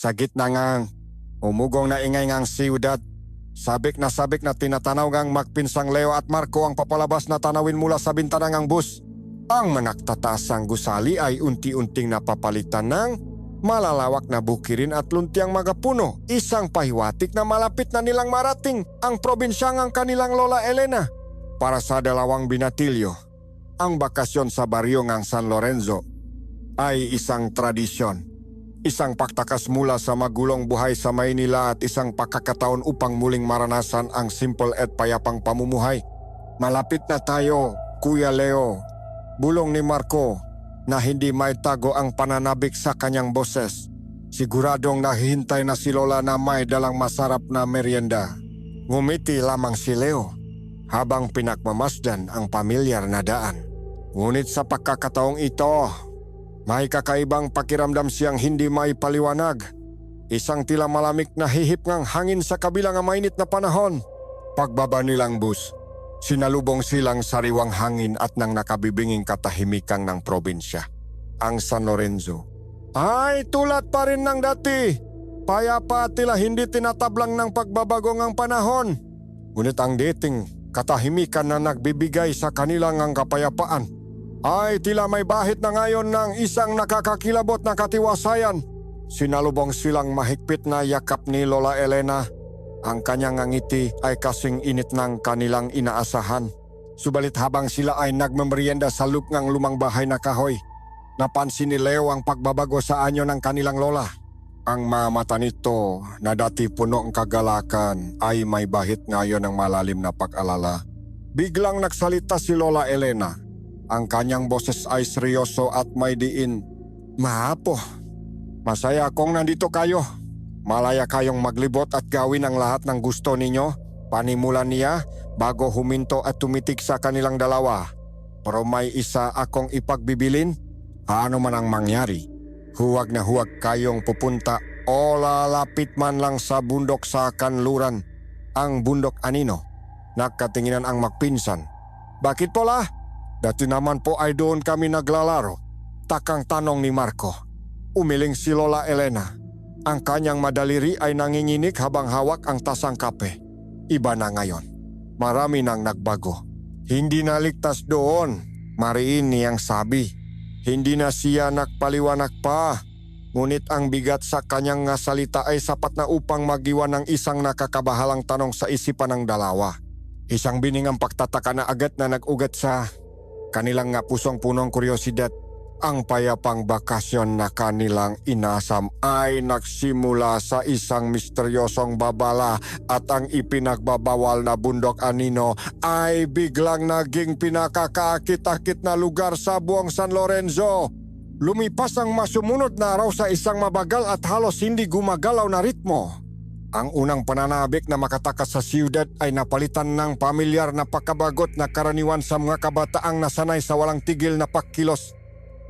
Sa gitna ngang umugong na ingay ngang siyudad, sabik na tinatanaw ngang magpinsang Leo at Marco ang papalabas na tanawin mula sa bintana ngang bus. Ang manaktatasang gusali ay unti-unting napapalitan ng malalawak na bukirin at luntiang magapuno. Isang pahiwatik na malapit na nilang marating ang probinsyang ang kanilang Lola Elena. Para sa 2 binatilyo, ang bakasyon sa baryo ngang San Lorenzo ay isang tradisyon. Isang pagtakas mula sa magulong buhay sa Maynila at isang pagkakataon upang muling maranasan ang simple at payapang pamumuhay. Malapit na tayo, Kuya Leo. Bulong ni Marco na hindi may tago ang pananabik sa kanyang boses. Siguradong nahihintay na si Lola na may dalang masarap na merienda. Ngumiti lamang si Leo habang pinagmamasdan ang pamilyar na daan. Ngunit sa pagkakataong ito, may kakaibang pakiramdam siyang hindi maipaliwanag. Isang tila malamig na hihip ngang hangin sa kabilang mainit na panahon. Pagbaba nilang bus, sinalubong silang sariwang hangin at nang nakabibinging katahimikan ng probinsya. Ang San Lorenzo ay tulad pa rin ng dati. Payapa at tila hindi tinatablang ng pagbabago ng panahon. Ngunit ang dating katahimikan na nagbibigay sa kanilang ang kapayapaan ay tila may bahid na ngayon ng isang nakakakilabot na katiwasayan. Sinalubong silang mahigpit na yakap ni Lola Elena. Ang kanyang ngiti ay kasing init ng kanilang inaasahan. Subalit habang sila ay nagmemerienda sa loob ng lumang bahay na kahoy, napansin ni Leo ang pagbabago sa anyo ng kanilang lola. Ang mga mata nito na dati puno ng kagalakan ay may bahid ngayon ng malalim na pag-alala. Biglang nagsalita si Lola Elena. Ang kanyang boses ay seryoso at may diin. Maapo, masaya akong nandito kayo. Malaya kayong maglibot at gawin ang lahat ng gusto ninyo. Panimulan niya bago huminto at tumitig sa kanilang dalawa. Pero may isa akong ipagbibilin. Ano man ang mangyari, huwag na huwag kayong pupunta o lalapit man lang sa bundok sa kanluran. Ang bundok anino. Nagkatinginan ang magpinsan. Bakit po la? Dati naman po ay doon kami naglalaro. Takang tanong ni Marco. Umiling si Lola Elena. Ang kanyang madaliri ay nanginginig habang hawak ang tasang kape. Iba na ngayon. Marami nang nagbago. Hindi naligtas doon. Mariin niyang sabi. Hindi na siya nagpaliwanag pa. Ngunit ang bigat sa kanyang nga salita ay sapat na upang magiwan ng isang nakakabahalang tanong sa isipan ng dalawa. Isang biningang pagtataka na agad na nag-ugat sa kanilang nga pusong punong kuryosidad. Ang payapang bakasyon na kanilang inasam ay nagsimula sa isang misteryosong babala at ang ipinagbabawal na bundok anino ay biglang naging pinakakaakit-akit na lugar sa buong San Lorenzo. Lumipas ang masumunod na araw sa isang mabagal at halos hindi gumagalaw na ritmo. Ang unang pananabik na makatakas sa siyudad ay napalitan ng pamilyar na pagkabagot na karaniwan sa mga kabataang nasanay sa walang tigil na pagkilos.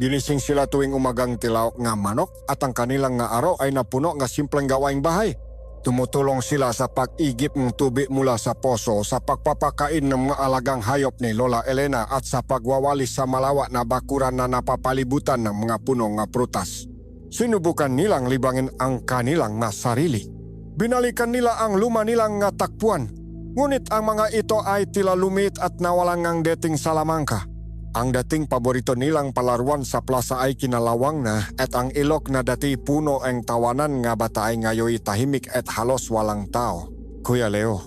Ginising sila tuwing umagang tilaok nga manok at ang kanilang nga araw ay napuno nga simpleng gawaing bahay. Tumutulong sila sa pag-igip ng tubig mula sa poso, sa pagpapakain ng mga alagang hayop ni Lola Elena at sa pagwawali sa malawa na bakuran na napapalibutan ng mga puno nga prutas. Sinubukan nilang libangin ang kanilang nga sarili. Binalikan nila ang luma nilang nga takpuan. Ngunit ang mga ito ay tila lumit at nawalang ang dating salamangka. Ang dating paborito nilang palaruan sa plaza ay kinalawang na at ang ilok na dati puno ang tawanan nga bata ay ngayoy tahimik at halos walang tao. Kuya Leo,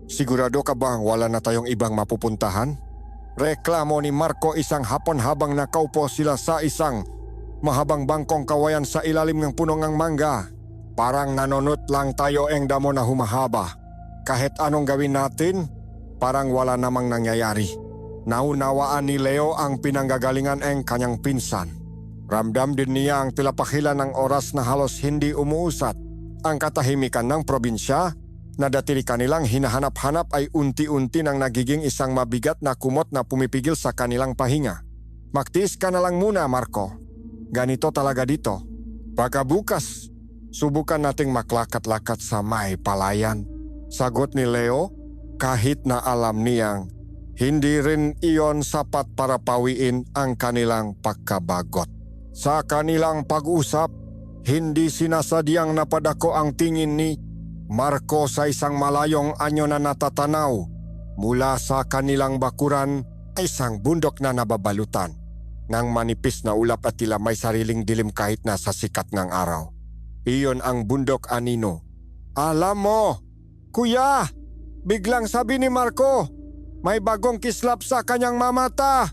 sigurado ka bang wala na tayong ibang mapupuntahan? Reklamo ni Marco isang hapon habang nakaupo sila sa isang mahabang bangkong kawayan sa ilalim ng puno ng mangga. Parang nanunot lang tayo ang damo na humahaba. Kahit anong gawin natin, parang wala namang nangyayari. Naunawaan ni Leo ang pinanggagalingan ng kanyang pinsan. Ramdam din niya ang tilapakilan ng oras na halos hindi umuusat. Ang katahimikan ng probinsya na dati kanilang hinahanap-hanap ay unti-unti nang nagiging isang mabigat na kumot na pumipigil sa kanilang pahinga. Magtiis ka na lang muna, Marco. Ganito talaga dito. Baka bukas, subukan nating maklakat-lakat sa may palayan. Sagot ni Leo kahit na alam niyang hindi rin iyon sapat para pawiin ang kanilang pagkabagot. Sa kanilang pag-usap, Hindi sinasadyang napadako ang tingin ni Marco sa isang malayong anyo na natatanaw mula sa kanilang bakuran ay isang bundok na nababalutan ng manipis na ulap at tila may sariling dilim kahit na sa sikat ng araw. Iyon ang bundok Anino. Alam mo, kuya, biglang sabi ni Marco, may bagong kislap sa kanyang mamata.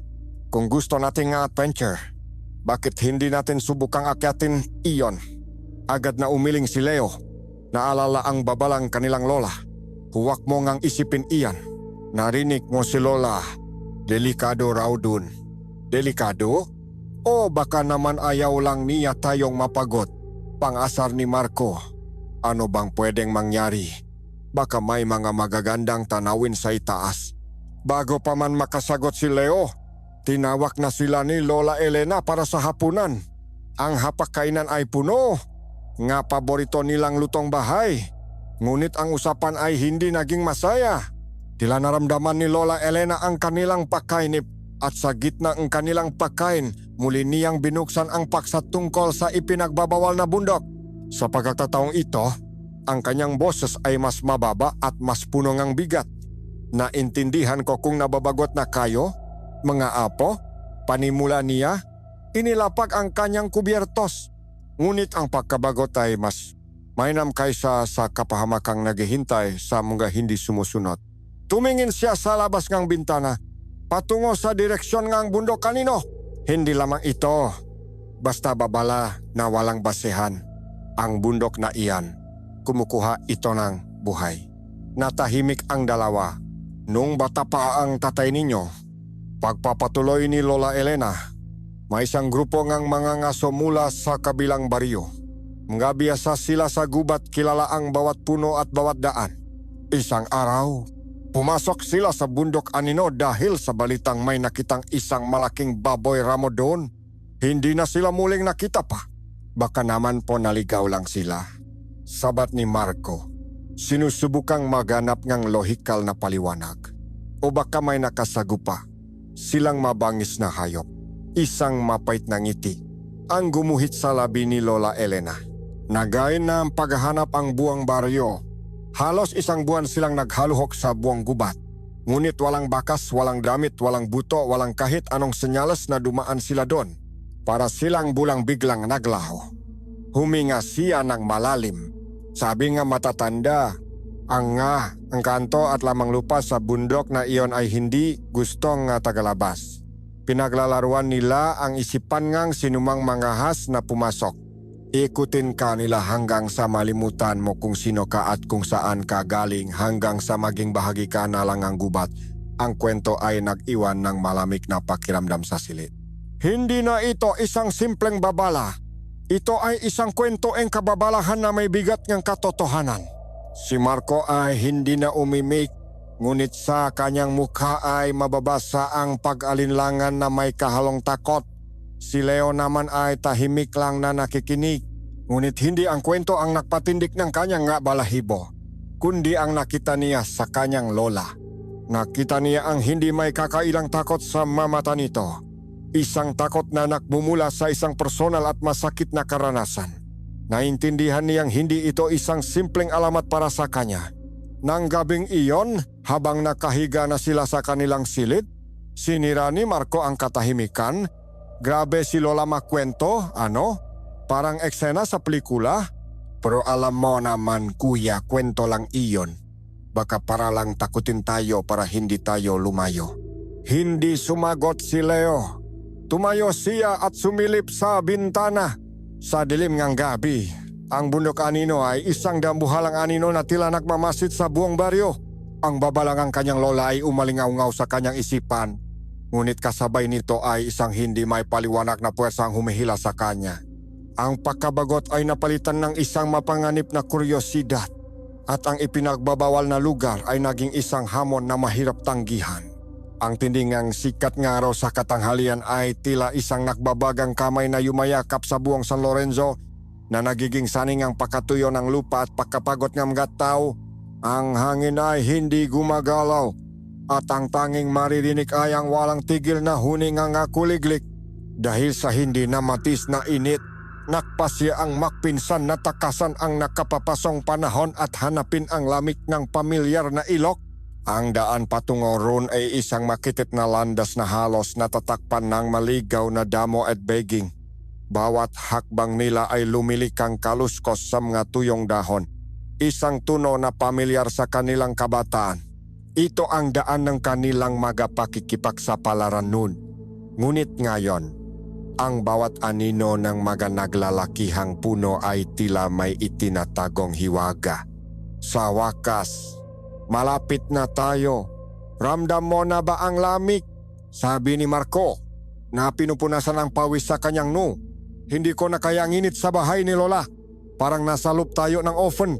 Kung gusto nating adventure, bakit hindi natin subukang akyatin iyon? Agad na umiling si Leo. Naalala ang babalang kanilang lola. Huwag mo ngang isipin iyan. Narinig mo si Lola. Delikado raw dun. Delikado? O baka naman ayaw lang niya tayong mapagot. Pang-asar ni Marco. Ano bang pwedeng mangyari? Baka may mga magagandang tanawin sa itaas. Bago pa man makasagot si Leo, tinawag na sila ni Lola Elena para sa hapunan. Ang hapagkainan ay puno. Nga paborito nilang lutong bahay. Ngunit ang usapan ay hindi naging masaya. Tila naramdaman ni Lola Elena ang kanilang pagkainip at sa gitna ng kanilang pagkain, muli niyang binuksan ang paksa tungkol sa ipinagbabawal na bundok. Sa pagkakataong ito, ang kanyang boses ay mas mababa at mas puno ng bigat. Naintindihan ko kung nababagot na kayo, mga apo. Panimula niya, inilapag ang kanyang kubyertos. Ngunit ang pagkabagot ay mas mainam kaysa sa kapahamakang naghihintay sa mga hindi sumusunod. Tumingin siya sa labas ng bintana, patungo sa direksyon ng bundok Anino. Hindi lamang ito, basta babala na walang basehan. Ang bundok na iyan, kumukuha ito ng buhay. Natahimik ang dalawa. Nung bata pa ang tatay ninyo, pagpapatuloy ni Lola Elena, may isang grupo ng mga ngaso mula sa kabilang baryo. Mga biyasa sila sa gubat, kilala ang bawat puno at bawat daan. Isang araw, pumasok sila sa bundok Anino dahil sa balitang may nakitang isang malaking baboy ramo doon. Hindi na sila muling nakita pa. Baka naman po naligaw lang sila. Sabat ni Marco, sinusubukang maganap ng lohikal na paliwanag. O baka may nakasagupa silang mabangis na hayop. Isang mapait na ngiti ang gumuhit sa labi ni Lola Elena. Nagayon na ang paghahanap ang buwang baryo. Halos isang buwan silang naghaluhok sa buwang gubat. Ngunit walang bakas, walang damit, walang buto, walang kahit anong senyales na dumaan sila doon. Para silang bulang biglang naglaho. Huminga siya ng malalim. Sabi nga matatanda, ang kanto at lamang lupa sa bundok na iyon ay hindi gustong tagalabas. Pinaglalaruan nila ang isipan ngang sinumang mga has na pumasok. Ikutin ka nila hanggang sa malimutan mo kung sino ka at kung saan ka galing hanggang sa maging bahagi ka na lang ang gubat. Ang kwento ay nag-iwan ng malamig na pakiramdam sa silid. Hindi na ito isang simpleng babala. Ito ay isang kwento ang kababalahan na may bigat ng katotohanan. Si Marco ay hindi na umimik. Ngunit sa kanyang mukha ay mababasa ang pag-alinlangan na may kahalong takot. Si Leo naman ay tahimik lang na nakikinig. Ngunit hindi ang kwento ang nagpatindik ng kanyang balahibo, kundi ang nakita niya sa kanyang lola. Nakita niya ang hindi may kakailang takot sa mamata nito. Isang takot na nagmumula sa isang personal at masakit na karanasan. Naintindihan niyang hindi ito isang simpleng alamat para sa kanya. Nang gabing iyon, habang nakahiga na sila sa kanilang silid, sinira ni Marco ang katahimikan. Grabe si Lola makwento, ano? Parang eksena sa pelikula. Pero alam mo naman kuya, kwento lang iyon. Baka para lang takutin tayo para hindi tayo lumayo. Hindi sumagot si Leo. Tumayo siya at sumilip sa bintana. Sa dilim ng gabi, ang bundok Anino ay isang dambuhalang anino na tila nagmamasid sa buong baryo. Ang babalang ang kanyang lola ay umalingaw-ngaw sa kanyang isipan. Ngunit kasabay nito ay isang hindi may paliwanag na puwersang humihila sa kanya. Ang pagkabagot ay napalitan ng isang mapanganib na kuryosidad. At ang ipinagbabawal na lugar ay naging isang hamon na mahirap tanggihan. Ang tindingang sikat nga raw sa katanghalian ay tila isang nakbabagang kamay na yumayakap sa buong San Lorenzo na nagiging saning ang pakatuyo ng lupa at pagkapagot ng mga tao. Ang hangin ay hindi gumagalaw at ang tanging maririnig ay ang walang tigil na huning ang kuliglik dahil sa hindi na matis na init Nakpasya ang makpinsan na takasan ang nakapapasong panahon at hanapin ang lamik ng pamilyar na ilok. Ang daan patungo ron ay isang makitid na landas na halos natatakpan ng maligaw na damo at begging. Bawat hakbang nila ay lumilikang kaluskos sa mga tuyong dahon. Isang tuno na pamilyar sa kanilang kabataan. Ito ang daan ng kanilang magapakikipagsapalaran noon. Ngunit ngayon, ang bawat anino ng mga naglalakihang puno ay tila may itinatagong hiwaga. Sa wakas, malapit na tayo. Ramdam mo na ba ang lamig? Sabi ni Marco na pinupunasan ang pawis sa kanyang noo. Hindi ko na kaya nginit sa bahay ni Lola. Parang nasa loop tayo ng oven.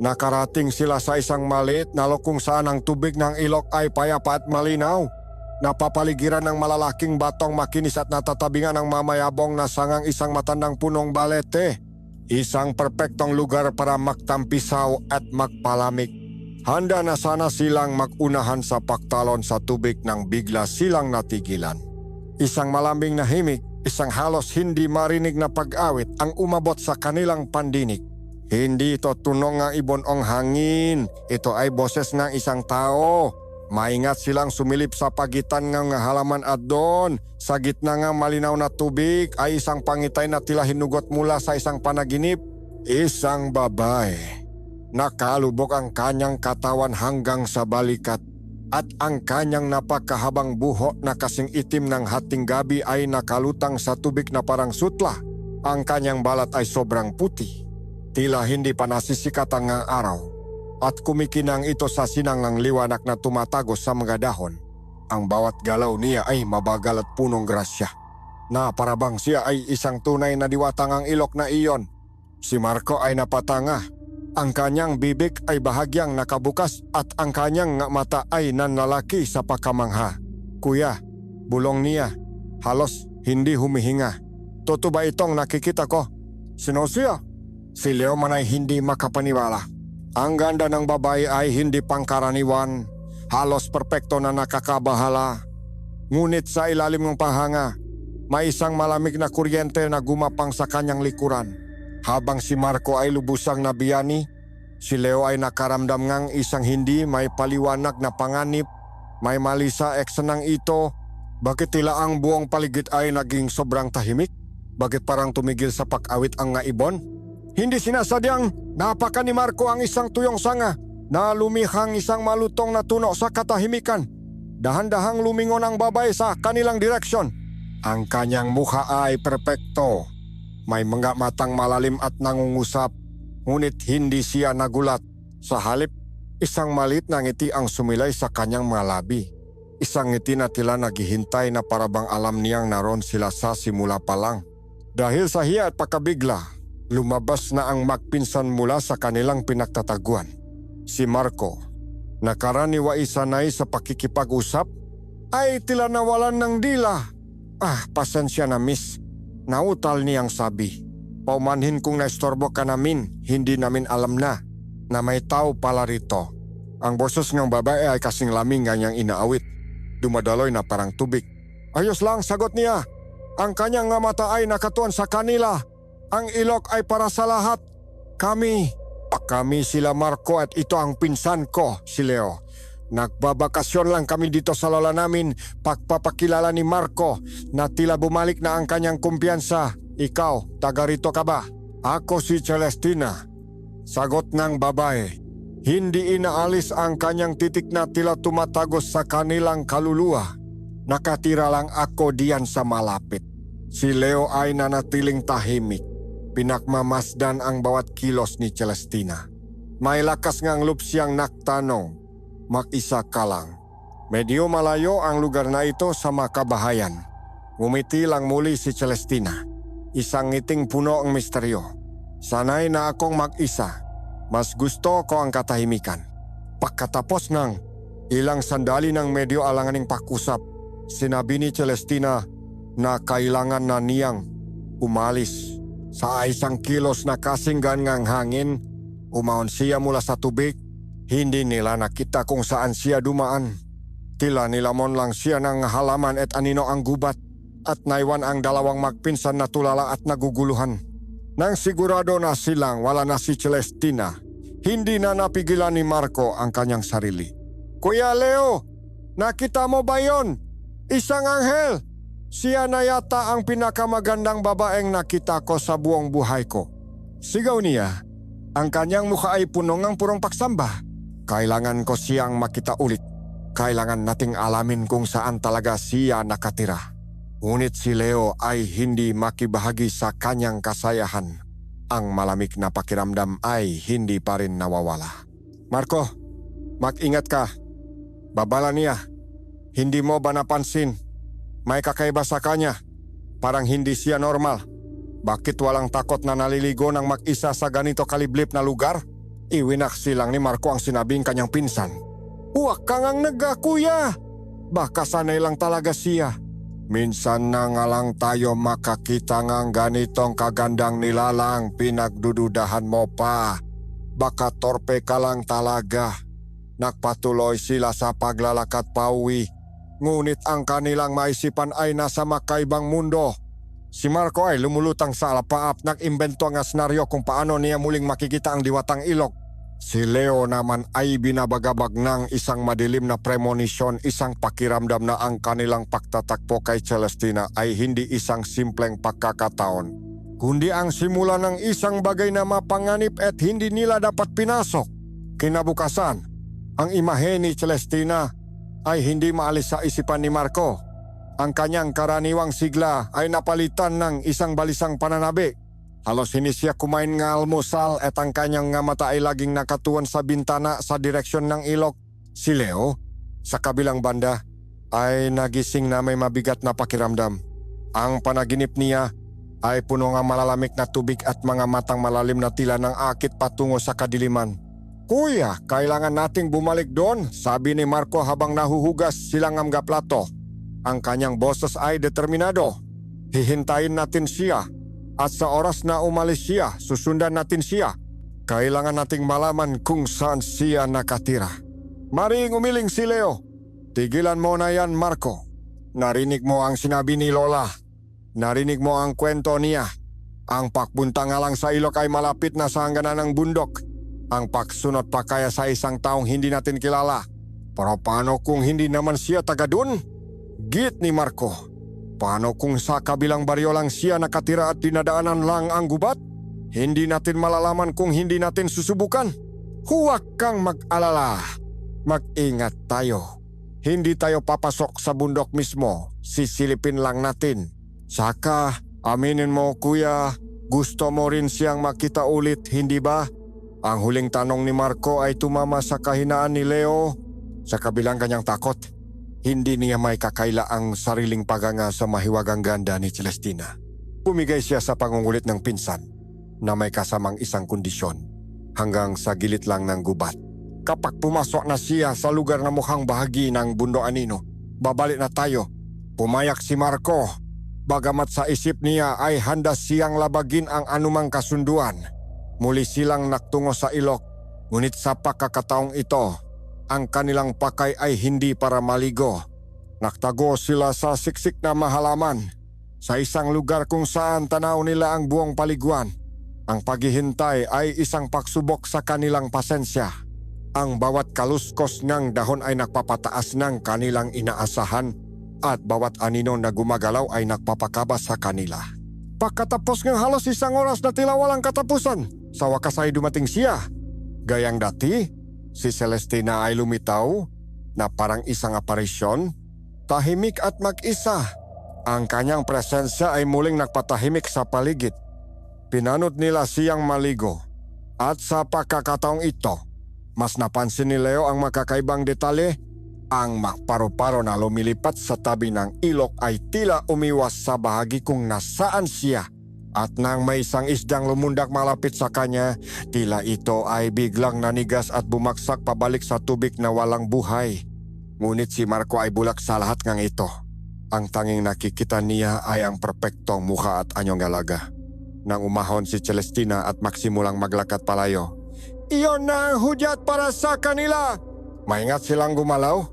Nakarating sila sa isang maliit na kung saan ang tubig ng ilok ay payapa at malinaw. Napapaligiran ng malalaking batong makinis at natatabingan ng mamayabong na sangang isang matandang punong balete. Isang perpektong lugar para magtampisaw at magpalamig. Handa na sana silang magunahan sa pagtalon sa tubig nang bigla silang natigilan. Isang malambing na himig, isang halos hindi marinig na pag-awit ang umabot sa kanilang pandinig. Hindi ito tunog ng ibon-ong hangin. Ito ay boses ng isang tao. Maingat silang sumilip sa pagitan ng halaman at doon. Sa gitna ng malinaw na tubig ay isang pangitay na tila hinugot mula sa isang panaginip. Isang babae. Nakalubok ang kanyang katawan hanggang sa balikat. At ang kanyang napakahabang buhok na kasing itim ng hating gabi ay nakalutang sa tubig na parang sutla. Ang kanyang balat ay sobrang puti. Tila hindi pa nasisikat ang araw. At kumikinang ito sa sinangang liwanag na tumatagos sa mga dahon. Ang bawat galaw niya ay mabagal at punong grasya. Na parabang siya ay isang tunay na diwatang ang ilok na iyon. Si Marco ay napatanga. Ang kanyang bibig ay bahagyang nakabukas at ang kanyang mata ay nanlalaki sa pagkamangha. Kuya, bulong niya. Halos hindi humihinga. Totoo ba itong nakikita ko? Sino siya? Si Leo man ay hindi makapaniwala. Ang ganda ng babae ay hindi pangkaraniwan, halos perpekto na nakakabahala. Ngunit sa ilalim ng pahanga, may isang malamig na kuryente na gumapang sa kanyang likuran. Habang si Marco ay lubusang nabiyani, si Leo ay nakaramdam ng isang hindi may paliwanag na panganib. May mali sa eksanang ito. Bakit tila ang buong paligid ay naging sobrang tahimik? Bakit parang tumigil sa pag-awit ang nga ibon? Hindi sinasadyang napaka ni Marco ang isang tuyong sanga na lumihang isang malutong na tuno sa katahimikan. Dahan-dahang lumingon ang babae sa kanilang direksyon. Ang kanyang mukha ay perpekto. May mga matang malalim at nangungusap, ngunit hindi siya nagulat. Sa halip, isang malit na ngiti ang sumilay sa kanyang mga labi. Isang ngiti na tila naghihintay na parabang alam niyang naroon sila sa simula pa lang. Dahil sa hiya at pakabigla, lumabas na ang magpinsan mula sa kanilang pinagtataguan. Si Marco, nakaraniwai sanay sa pakikipag-usap, ay tila nawalan ng dila. Pasensya na miss. Nautal niyang sabi. Paumanhin kung naistorbo ka namin, hindi namin alam na may tao pala rito. Ang boses ng babae ay kasing laming ganyang inaawit. Dumadaloy na parang tubig. Ayos lang, sagot niya. Ang kanyang mata ay nakatuon sa kanila. Ang ilok ay para sa lahat. Kami sila Marco at ito ang pinsan ko, si Leo. Nagbabakasyon lang kami dito sa lola namin, pagpapakilala ni Marco na tila bumalik na ang kanyang kumpiyansa. Ikaw, taga rito ka ba? Ako si Celestina. Sagot ng babae. Hindi inaalis ang kanyang titik na tila tumatagos sa kanilang kaluluwa. Nakatira lang ako diyan sa malapit. Si Leo ay nanatiling tahimik. Pinakmamasdan ang bawat kilos ni Celestina. May lakas ngang loob siyang naktanong. Mag-isa ka lang. Medyo malayo ang lugar na ito sa makabahayan. Ngumiti lang muli si Celestina. Isang ngiting puno ang misteryo. Sanay na akong mag-isa. Mas gusto ko ang katahimikan. Pagkatapos ng ilang sandali ng medyo alanganing pakusap, sinabi ni Celestina na kailangan na niyang umalis. Sa isang kilos na kasinggan ngang hangin, umahon siya mula sa tubig. Hindi nila nakita kung saan siya dumaan. Tila nilamon lang siya ng halaman at anino ang gubat at naiwan ang dalawang magpinsan na tulala at naguguluhan. Nang sigurado na silang wala na si Celestina, hindi na napigilan ni Marco ang kanyang sarili. Kuya Leo, nakita mo ba yon? Isang anghel! Siya na yata ang pinakamagandang babaeng nakita ko sa buong buhay ko. Sigaw niya, ang kanyang mukha ay puno ng purong pagsamba. Kailangan ko siyang makita ulit. Kailangan nating alamin kung saan talaga siya nakatira. Ngunit si Leo ay hindi makibahagi sa kanyang kasayahan. Ang malamig na pakiramdam ay hindi pa rin nawawala. Marco, mag-ingat ka. Babala niya. Hindi mo ba napansin? May kakaiba sa kanya. Parang hindi siya normal. Bakit walang takot na naliligo ng mag-isa sa ganito kaliblip na lugar? Iwinaksi lang ni Marco ang sinabing kanyang pinsan. Huwag kang ang nagkakuya. Baka sanay lang talaga siya. Minsan na nga lang tayo makakita ng ganitong kagandang nilalang, pinagdududahan mo pa. Baka torpe ka lang talaga. Nagpatuloy sila sa paglalakad pauwi. Ngunit ang kanilang maisipan ay nasa makaibang mundo. Si Marco ay lumulutang sa alapaap, nag-imbento ang senaryo kung paano niya muling makikita ang diwatang ilog. Si Leo naman ay binabagabag ng isang madilim na premonition, isang pakiramdam na ang kanilang pagtatakpo kay Celestina ay hindi isang simpleng pagkakataon, kundi ang simula ng isang bagay na mapanganib at hindi nila dapat pinasok. Kinabukasan, ang imahe ni Celestina ay hindi maalis sa isipan ni Marco. Ang kanyang karaniwang sigla ay napalitan ng isang balisang pananabi. Halos hindi siya kumain ng almusal at ang kanyang nga mata ay laging nakatuon sa bintana sa direksyon ng ilog. Si Leo, sa kabilang banda, ay nagising na may mabigat na pakiramdam. Ang panaginip niya ay puno ng malalamig na tubig at mga matang malalim na tila ng akit patungo sa kadiliman. Kuya, kailangan nating bumalik doon, sabi ni Marco habang nahuhugas silang mga plato. Ang kanyang boses ay determinado. Hihintayin natin siya. At sa oras na umalis siya, susundan natin siya. Kailangan nating malaman kung saan siya nakatira. Maring umiling si Leo. Tigilan mo na yan, Marco. Narinig mo ang sinabi ni Lola. Narinig mo ang kwento niya. Ang pagpunta nga lang sa ilog ay malapit na sa hangganan ng bundok. Ang pagsunod pa kaya sa isang taong hindi natin kilala. Pero paano kung hindi naman siya taga dun? Git ni Marco. Paano kung sa kabilang baryo lang siya nakatira at dinadaanan lang ang gubat? Hindi natin malalaman kung hindi natin susubukan. Huwag kang mag-alala. Mag-ingat tayo. Hindi tayo papasok sa bundok mismo. Sisilipin lang natin. Saka, aminin mo kuya, gusto mo rin siyang makita ulit, hindi ba? Ang huling tanong ni Marco ay tumama sa kahinaan ni Leo. Sa kabilang kanyang takot, hindi niya may kakaila ang sariling paganga sa mahiwagang ganda ni Celestina. Pumigay siya sa pangungulit ng pinsan na may kasamang isang kondisyon hanggang sa gilid lang ng gubat. Kapag pumasok na siya sa lugar na mukhang bahagi ng Bundo Anino, babalik na tayo. Pumayak si Marco. Bagamat sa isip niya ay handa siyang labagin ang anumang kasunduan. Muli silang naktungo sa ilog, ngunit sa pagkakataong ito, ang kanilang pakay ay hindi para maligo. Naktago sila sa siksik na mahalaman, sa isang lugar kung saan tanaw nila ang buong paliguan. Ang paghihintay ay isang pagsubok sa kanilang pasensya. Ang bawat kaluskos ng dahon ay nagpapataas ng kanilang inaasahan at bawat anino na gumagalaw ay nagpapakaba sa kanila. Pagkatapos ng halos isang oras na tila walang katapusan, sa wakas ay dumating siya. Gayang dati, si Celestina ay lumitaw na parang isang aparisyon, tahimik at mag-isa. Ang kanyang presensya ay muling nagpatahimik sa paligid. Pinanod nila siyang maligo. At sa pagkakataong ito, mas napansin ni Leo ang makakaibang detalye. Ang paru-paro na lumilipat sa tabi ng ilog ay tila umiwas sa bahagi kung nasaan siya. At nang may isang isdang lumundak malapit sa kanya, tila ito ay biglang nanigas at bumagsak pabalik sa tubig na walang buhay. Ngunit si Marco ay bulak sa lahat ng ito. Ang tanging nakikita niya ay ang perpektong mukha at anyong galaga. Nang umahon si Celestina at magsimulang maglakad palayo, iyon na ang hudyat para sa kanila! Maingat silang gumalaw.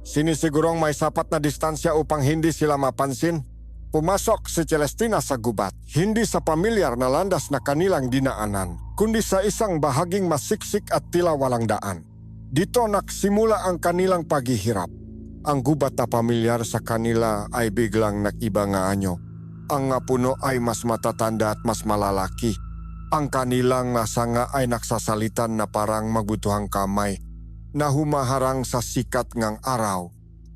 Sinisigurong may sapat na distansya upang hindi sila mapansin. Pumasok si Celestina sa gubat, hindi sa pamilyar na landas na kanilang dinaanan, kundi sa isang bahaging masiksik at tila walang daan. Dito nagsimula ang kanilang paghihirap. Ang gubat na pamilyar sa kanila ay biglang nakiba nga anyo. Ang puno ay mas matatanda at mas malalaki. Ang kanilang nasanga ay nagsasalitan na parang magbutuhang kamay na humaharang sa sikat ngang araw.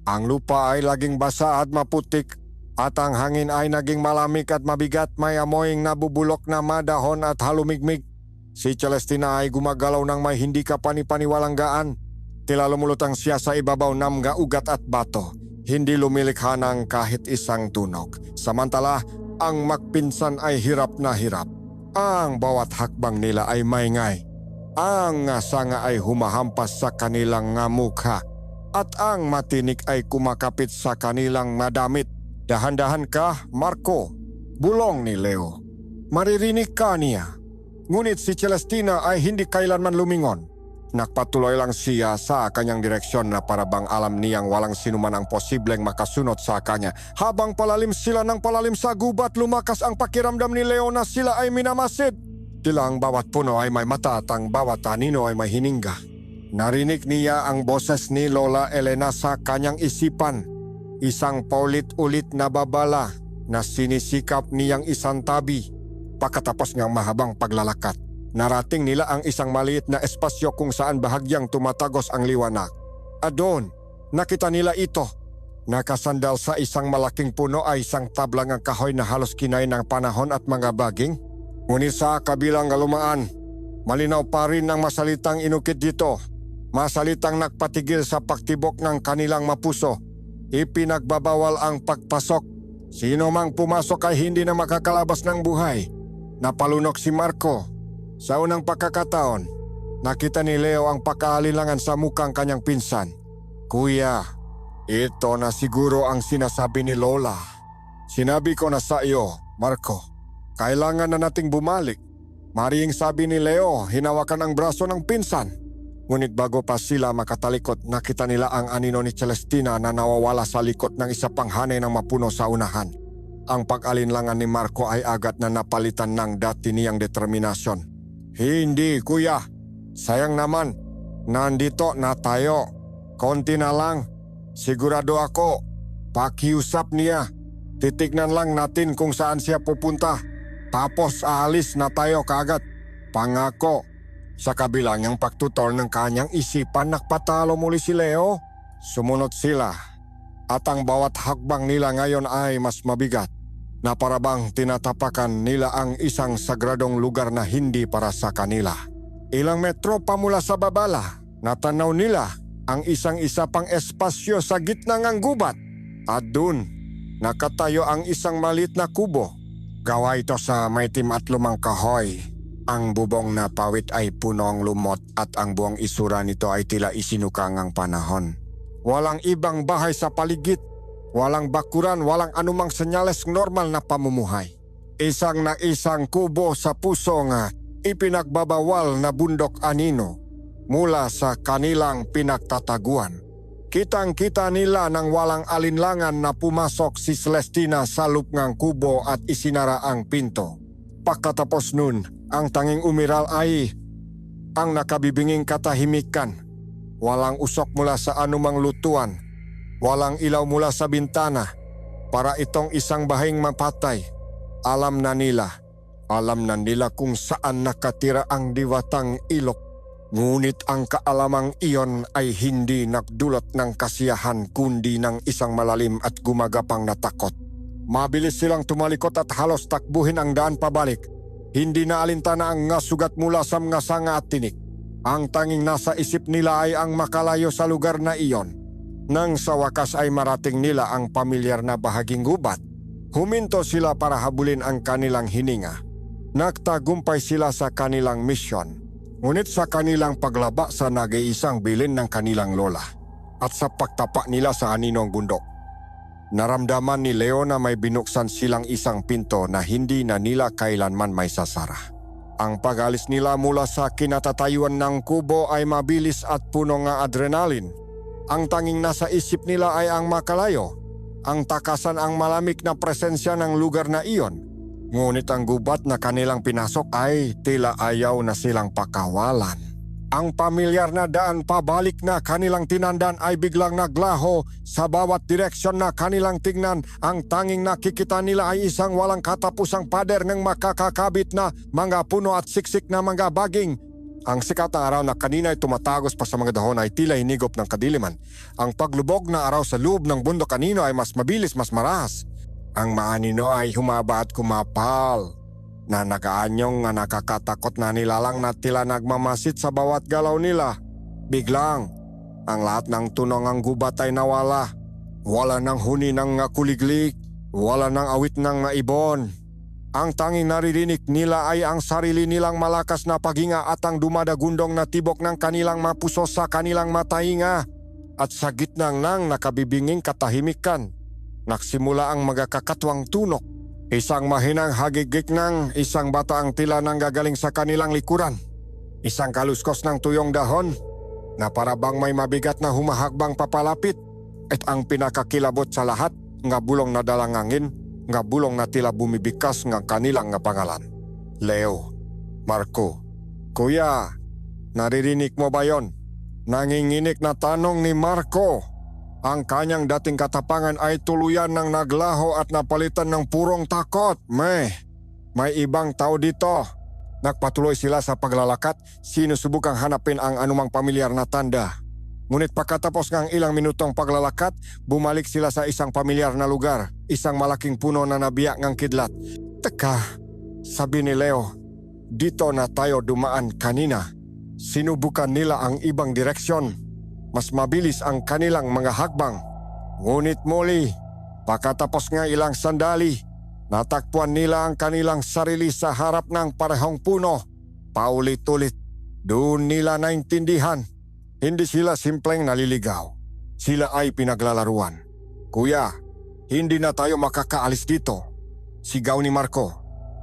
Ang lupa ay laging basa at maputik at ang hangin ay naging malamig at mabigat, may amoying nabubulok na madahon at halumigmig. Si Celestina ay gumagalaw ng may hindi kapani-paniwalang gaan. Tila lumulutang siya sa ibabaw ng mga ugat at bato. Hindi lumilikha ng kahit isang tunog. Samantala, ang magpinsan ay hirap na hirap. Ang bawat hakbang nila ay maingay. Ang sanga ay humahampas sa kanilang mukha. At ang matinik ay kumakapit sa kanilang madamit. Dahan-dahan ka, Marco, bulong ni Leo. Maririnig ka niya. Ngunit si Celestina ay hindi kailanman lumingon. Nagpatuloy lang siya sa kanyang direksyon na parabang alam niyang walang sinuman ang posibleng makasunod sa kanya. Habang palalim sila ng palalim sa gubat, lumakas ang pakiramdam ni Leo na sila ay minamasid. Tila ang bawat puno ay may mata at ang bawat anino ay may hininga. Narinig niya ang boses ni Lola Elena sa kanyang isipan. Isang paulit-ulit na babala na sinisikap niyang isantabi. Pagkatapos ng mahabang paglalakad, narating nila ang isang maliit na espasyo kung saan bahagyang tumatagos ang liwanag. At doon, nakita nila ito. Nakasandal sa isang malaking puno ay isang tablang ang kahoy na halos kinay ng panahon at mga baging. Ngunit sa kabilang galumaan, malinaw pa rin ang masalitang inukit dito. Masalitang nagpatigil sa pagtibok ng kanilang mapuso. Ipinagbabawal ang pagpasok. Sino mang pumasok ay hindi na makakalabas ng buhay. Napalunok si Marco. Sa unang pagkakataon, nakita ni Leo ang pagkaalinlangan sa mukhang kanyang pinsan. Kuya, ito na siguro ang sinasabi ni Lola. Sinabi ko na sa iyo, Marco, kailangan na nating bumalik. Maring sabi ni Leo, hinawakan ang braso ng pinsan. Ngunit bago pa sila makatalikot, nakita nila ang anino ni Celestina na nawawala sa likod ng isa pang hanay ng mapuno sa unahan. Ang pag-alinlangan ni Marco ay agad na napalitan ng dati niyang determinasyon. Hindi, kuya. Sayang naman. Nandito na tayo. Konti na lang. Sigurado ako. Pakiusap niya. Titignan lang natin kung saan siya pupunta. Tapos aalis na tayo kaagad. Pangako. Sa kabilang niyang pagtutol ng kanyang isipan, nakpatalo muli si Leo. Sumunod sila. At ang bawat hakbang nila ngayon ay mas mabigat. Na parabang tinatapakan nila ang isang sagradong lugar na hindi para sa kanila. Ilang metro pa mula sa babala, natanaw nila ang isang-isa pang espasyo sa gitna ng gubat. At dun, nakatayo ang isang maliit na kubo. Gawa ito sa maitim at lumang kahoy. Ang bubong na pawit ay punong lumot at ang buong isura nito ay tila isinukang ang panahon. Walang ibang bahay sa paligid. Walang bakuran, walang anumang senyales normal na pamumuhay. Isang na isang kubo sa puso nga ipinagbabawal na bundok anino mula sa kanilang pinagtataguan. Kitang-kita nila nang walang alinlangan na pumasok si Celestina sa loob ng kubo at isinara ang pinto. Pagkatapos nun, ang tanging umiral ay ang nakabibinging katahimikan. Walang usok mula sa anumang lutuan. Walang ilaw mula sa bintana. Para itong isang bahing mapatay. Alam na nila kung saan nakatira ang diwatang ilok. Ngunit ang kaalamang iyon ay hindi nagdulot ng kasiyahan kundi ng isang malalim at gumagapang na takot. Mabilis silang tumalikot at halos takbuhin ang daan pabalik. Hindi na alintana ang nga sugat mula sa mga sanga at tinik. Ang tanging nasa isip nila ay ang makalayo sa lugar na iyon. Nang sa wakas ay marating nila ang pamilyar na bahaging gubat, huminto sila para habulin ang kanilang hininga. Nagtagumpay sila sa kanilang misyon. Ngunit sa kanilang paglaba sa nag-iisang bilin ng kanilang lola at sa pagtapa nila sa aninong bundok, naramdaman ni Leo na may binuksan silang isang pinto na hindi na nila kailanman may sasara. Ang pag-alis nila mula sa kinatatayuan ng kubo ay mabilis at puno ng adrenaline. Ang tanging nasa isip nila ay ang makalayo, Ang takasan ang malamig na presensya ng lugar na iyon. Ngunit ang gubat na kanilang pinasok ay tila ayaw na silang pakawalan. Ang pamilyar na daan pabalik na kanilang tinandan ay biglang naglaho sa bawat direksyon na kanilang tignan. Ang tanging nakikita nila ay isang walang katapusang pader ng makakakabit na mga puno at siksik na mga baging. Ang sikat ng araw na kanina ay tumatagos pa sa mga dahon ay tila hinigop ng kadiliman. Ang paglubog na araw sa loob ng bundok kanino ay mas mabilis, mas marahas. Ang maanino ay humaba at kumapal na nagaanyong nga nakakatakot na nilalang na tila nagmamasid sa bawat galaw nila. Biglang, ang lahat ng tunong ang gubat ay nawala. Wala ng huni ng kuliglig, wala ng awit ng ibon. Ang tanging naririnig nila ay ang sarili nilang malakas na paghinga at ang dumadagundong na tibok ng kanilang mapuso sa kanilang matahinga. At sa gitna ng nakabibinging katahimikan, nagsimula ang magkakatwang tunok. Isang mahinang hagigik ng isang bata ang tila nang gagaling sa kanilang likuran. Isang kaluskos ng tuyong dahon na parabang may mabigat na humahakbang papalapit. At ang pinakakilabot sa lahat, nga bulong na dalang angin, nga bulong na tila bumibikas nga kanilang nga pangalan. Leo, Marco, Kuya, naririnig mo ba yon? Nanginginig na tanong ni Marco. Ang kanyang dating katapangan ay tuluyan ng naglaho at napalitan ng purong takot. May ibang tao dito. Nagpatuloy sila sa paglalakat, sinusubukang hanapin ang anumang pamilyar na tanda. Ngunit pagkatapos ng ilang minutong paglalakat, bumalik sila sa isang pamilyar na lugar, isang malaking puno na nabiyak ng kidlat. Teka, sabi ni Leo, dito na tayo dumaan kanina. Sinubukan nila ang ibang direksyon. Mas mabilis ang kanilang mga hakbang. Ngunit muli, pagkatapos ng ilang sandali, natakpuan nila ang kanilang sarili sa harap ng parehong puno. Paulit-ulit, doon nila naintindihan. Hindi sila simpleng naliligaw. Sila ay pinaglalaruan. Kuya, hindi na tayo makakaalis dito. Sigaw ni Marco.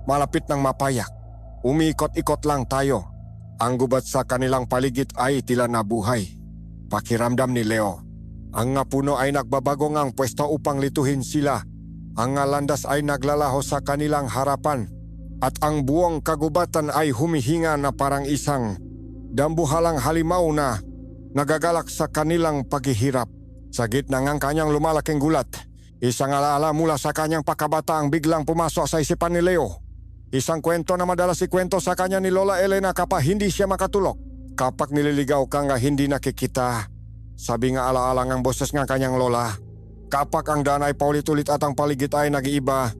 Malapit ng mapayak. Umiikot-ikot lang tayo. Ang gubat sa kanilang paligid ay tila nabuhay. Pakiramdam ni Leo. Ang nga puno ay nagbabago ngang pwesto upang lituhin sila. Ang nga landas ay naglalaho sa kanilang harapan. At ang buong kagubatan ay humihinga na parang isang dambuhalang halimaw na nagagalak sa kanilang paghihirap. Sa gitna ng kanyang lumalaking gulat, isang alaala mula sa kanyang pagkabataang biglang pumasok sa isipan ni Leo. Isang kwento na madalas ikwento sa kanya ni Lola Elena kapag hindi siya makatulog. Kapag nililigaw ka nga hindi nakikita, sabi nga alaala ng boses ng kanyang lola. Kapag ang daan ay paulit-ulit at ang paligid ay nag-iiba,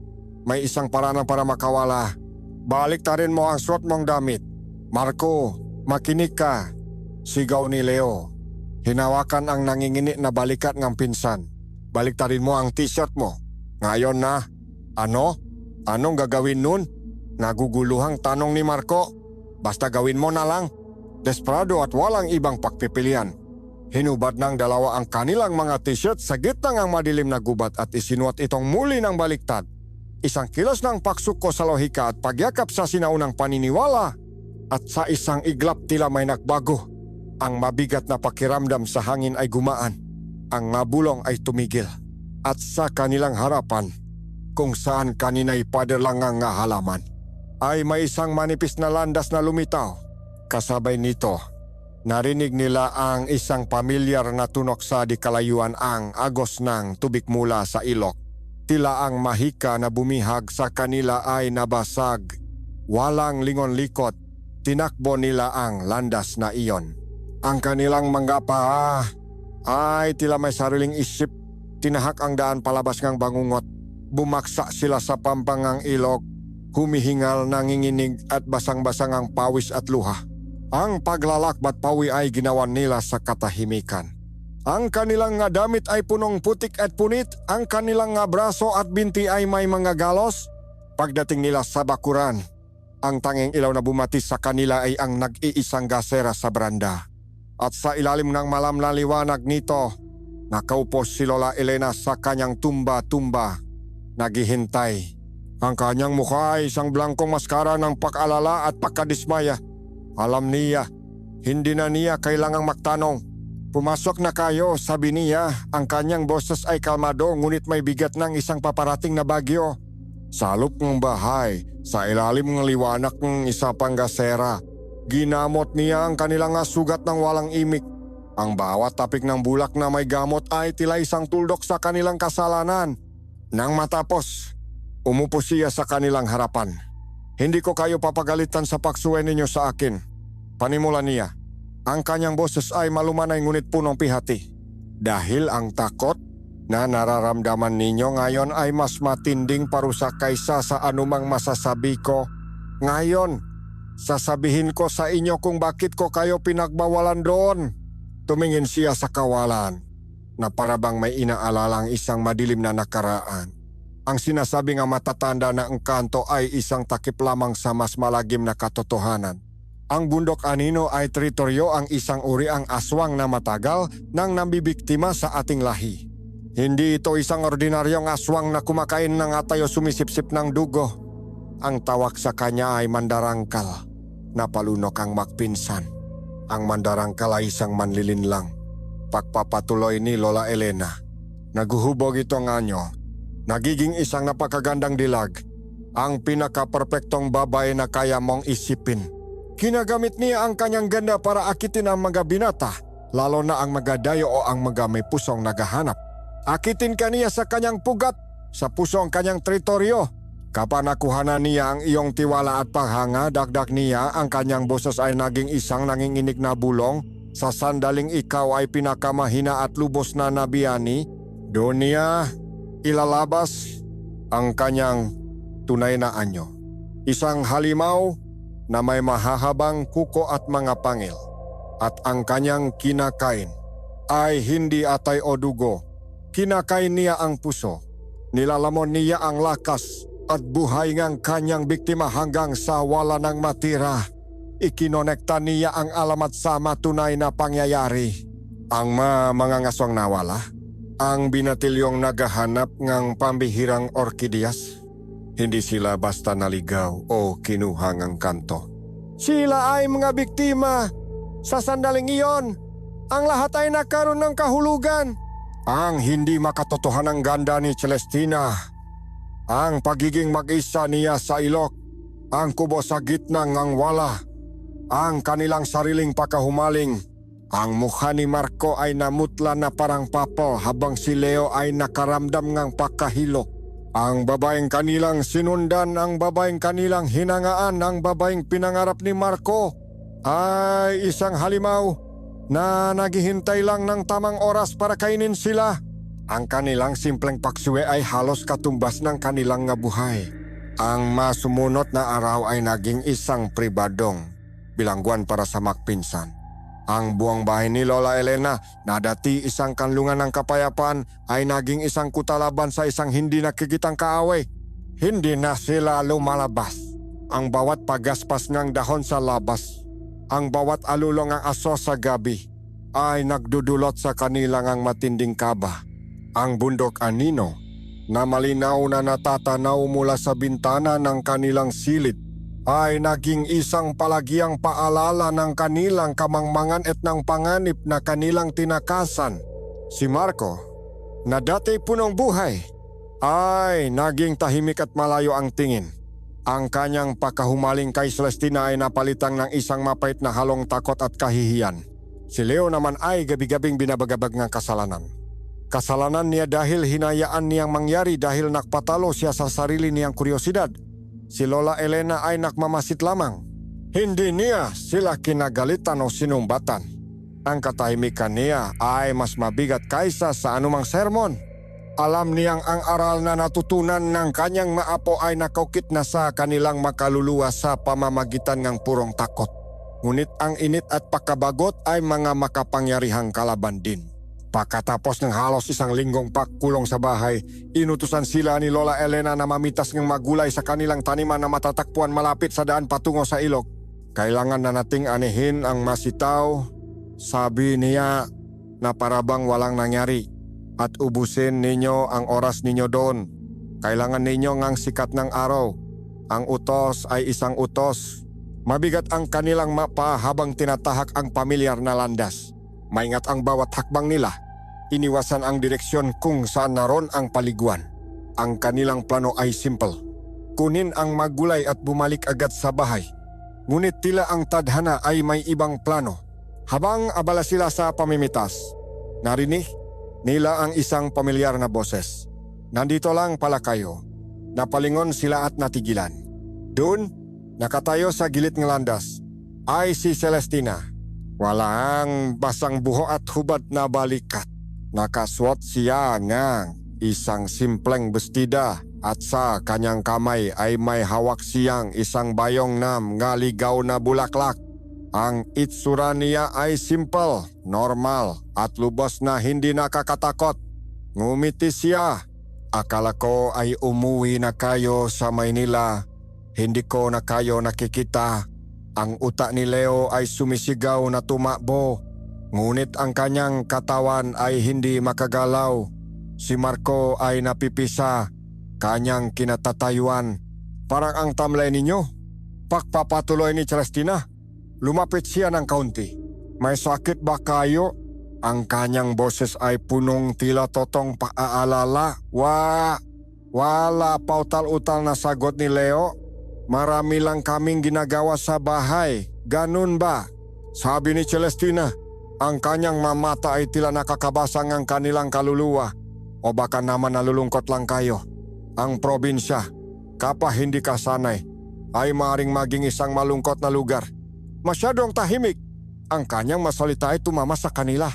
may isang paraan para makawala. Balik ta rin mo ang suot mong damit. Marco, makinig ka. Sigaw ni Leo. Hinawakan ang nangingini na balikat ng pinsan. Baliktarin mo ang t-shirt mo. Ngayon na. Ano? Anong gagawin nun? Naguguluhang tanong ni Marco. Basta gawin mo na lang. Desperado at walang ibang pagpipilian. Hinubad ng dalawa ang kanilang mga t-shirt sa gitna ng madilim na gubat at isinuot itong muli ng baliktad. Isang kilos ng pagsuko sa lohika at pagyakap sa sinaunang paniniwala. At sa isang iglap tila may nagbago. Ang mabigat na pakiramdam sa hangin ay gumaan. Ang nabulong ay tumigil. At sa kanilang harapan, kung saan kanina'y pader lang ang halaman, ay may isang manipis na landas na lumitaw. Kasabay nito, narinig nila ang isang pamilyar na tunok sa di kalayuan ang agos ng tubig mula sa ilog. Tila ang mahika na bumihag sa kanila ay nabasag. Walang lingon-likot, tinakbo nila ang landas na iyon. Ang kanilang mga paa ay tila may sariling isip. Tinahak ang daan palabas ng bangungot. Bumaksa sila sa pampangang ilog. Humihingal, nanginginig at basang-basang ang pawis at luha. Ang paglalakbat pawi ay ginawa nila sa katahimikan. Ang kanilang nga damit ay punong putik at punit. Ang kanilang nga braso at binti ay may mga galos. Pagdating nila sa bakuran, ang tanging ilaw na bumati sa kanila ay ang nag-iisang gasera sa beranda. At sa ilalim ng malam na liwanag nito, nakaupo si Lola Elena sa kanyang tumba-tumba, naghihintay. Ang kanyang mukha ay isang blangkong maskara ng pag-alala at pagkadismaya. Alam niya, hindi na niya kailangang magtanong. Pumasok na kayo, sabi niya. Ang kanyang boses ay kalmado ngunit may bigat ng isang paparating na bagyo. Sa loob ng bahay, sa ilalim ng liwanag ng isa pang gasera, ginamot niya ang kanilang sugat ng walang imik. Ang bawat tapik ng bulak na may gamot ay tila isang tuldok sa kanilang kasalanan. Nang matapos, umupo siya sa kanilang harapan. Hindi ko kayo papagalitan sa paksuwe ninyo sa akin. Panimula niya. Ang kanyang boses ay malumanay ngunit punong pihati. Dahil ang takot na nararamdaman ninyo ngayon ay mas matinding parusa kaysa sa anumang masasabi ko. Ngayon, sasabihin ko sa inyo kung bakit ko kayo pinagbawalan doon. Tumingin siya sa kawalan na parabang may inaalalang isang madilim na nakaraan. Ang sinasabing ang matatanda na engkanto ay isang takip lamang sa mas malagim na katotohanan. Ang bundok anino ay teritoryo ang isang uri ang aswang na matagal nang nambibiktima sa ating lahi. Hindi ito isang ordinaryong aswang na kumakain ng atay o sumisipsip ng dugo. Ang tawag sa kanya ay mandarangkal, na palunok ang magpinsan. Ang mandarangkal ay isang manlilinlang. Pagpapatuloy ni Lola Elena, naguhubog ito ng anyo. Nagiging isang napakagandang dilag, ang pinaka-perpektong babae na kaya mong isipin. Kinagamit niya ang kanyang ganda para akitin ang mga binata, lalo na ang mga dayo o ang mga may pusong naghahanap. Akitin ka niya sa kanyang pugat, sa pusong kanyang teritoryo. Kapag nakuhanan niya ang iyong tiwala at paghanga, dagdag niya ang kanyang boses ay naging isang nanginginig na bulong. Sa sandaling ikaw ay pinakamahina at lubos na nabiyani, doon niya ilalabas ang kanyang tunay na anyo. Isang halimaw na may mahahabang kuko at mga pangil, at ang kanyang kinakain ay hindi atay o dugo. Kinakain niya ang puso. Nilalamon niya ang lakas at buhay ng kanyang biktima hanggang sa wala nang matira. Ikinonekta niya ang alamat sa matunay na pangyayari. Ang mga ngaswang nawala, ang binatilyong naghahanap ng pambihirang orkidyas. Hindi sila basta naligaw o kinuha ng kanto. Sila ay mga biktima. Sa sandaling iyon, ang lahat ay nagkaroon ng kahulugan. Ang hindi makatotohanang ganda ni Celestina, ang pagiging mag-isa niya sa ilok, ang kubo sa gitna ng wala, ang kanilang sariling pagkahumaling. Ang mukha ni Marco ay namutla na parang papo habang si Leo ay nakaramdam ng pagkahilo. Ang babaeng kanilang sinundan, ang babaeng kanilang hinangaan, ang babaeng pinangarap ni Marco ay isang halimaw na naghihintay lang ng tamang oras para kainin sila. Ang kanilang simpleng paksuwe ay halos katumbas ng kanilang buhay. Ang masumunot na araw ay naging isang pribadong bilangguan para sa magpinsan. Ang buong bahay ni Lola Elena na dati isang kanlungan ng kapayapaan ay naging isang kutalaban sa isang hindi nakikitang kaaway. Hindi na sila lumalabas. Ang bawat pagaspas ng dahon sa labas, ang bawat alulong ng aso sa gabi ay nagdudulot sa kanilang ang matinding kaba. Ang bundok anino na malinaw na natatanaw mula sa bintana ng kanilang silid ay naging isang palagiang paalala ng kanilang kamangmangan at ng panganib na kanilang tinakasan. Si Marco, na dati punong buhay, ay naging tahimik at malayo ang tingin. Ang kanyang pagkahumaling kay Celestina ay napalitan ng isang mapait na halong takot at kahihiyan. Si Leo naman ay gabi-gabing binabagabag ng kasalanan. Kasalanan niya dahil hinayaan niyang mangyari dahil nakpatalo siya sa sarili niyang kuryosidad. Si Lola Elena ay nakmamasit lamang. Hindi niya sila kinagalitan o sinumbatan. Ang katahimikan niya ay mas mabigat kaysa sa anumang sermon. Alam niyang ang aral na natutunan ng kanyang maapo ay nakaukit na sa kanilang makaluluwa sa pamamagitan ng purong takot. Ngunit ang init at pagkabagot ay mga makapangyarihang kalaban din. Pagkatapos ng halos isang linggong pagkulong sa bahay, inutusan sila ni Lola Elena na mamitas ng magulay sa kanilang taniman na matatakpuan malapit sa daan patungo sa ilog. Kailangan na nating anihin ang masitaw, sabi niya, na parabang walang nangyari. At ubusin ninyo ang oras ninyo doon. Kailangan ninyo ngang sikat ng araw. Ang utos ay isang utos. Mabigat ang kanilang mapa habang tinatahak ang pamilyar na landas. Maingat ang bawat hakbang nila. Iniwasan ang direksyon kung saan naroon ang paliguan. Ang kanilang plano ay simple. Kunin ang magulay at bumalik agad sa bahay. Ngunit tila ang tadhana ay may ibang plano. Habang abala sila sa pamimitas, narinig nila ang isang pamilyar na boses. Nandito lang pala kayo. Napalingon sila at natigilan. Doon, nakatayo sa gilid ng landas, ay si Celestina. Walang basang buho at hubad na balikat. Nakasuot siya ng isang simpleng bestida at sa kanyang kamay ay may hawak siyang isang bayong na ngaligaw na bulaklak. Ang itsura niya ay simple, normal at lubos na hindi nakakatakot. Ngumiti siya. Akala ko ay umuwi na kayo sa Maynila. Hindi ko na kayo nakikita. Ang utak ni Leo ay sumisigaw na tumakbo. Ngunit ang kanyang katawan ay hindi makagalaw. Si Marco ay napipisa. Kanyang kinatatayuan. Parang ang tamlay ninyo. Pagpapatuloy ni Celestina. Lumapit siya ng kaunti. May sakit ba kayo? Ang kanyang boses ay punong tila totong paaalala. Wala pautal-utal na sagot ni Leo. Marami lang kaming ginagawa sa bahay. Ganun ba? Sabi ni Celestina. Ang kanyang mamata ay tila nakakabasang ang kanilang kaluluwa. O baka naman nalulungkot lang kayo. Ang probinsya, kapag hindi ka sanay, ay maaaring maging isang malungkot na lugar. Masyadong tahimik. Ang kanyang masalita ay tumama sa kanila.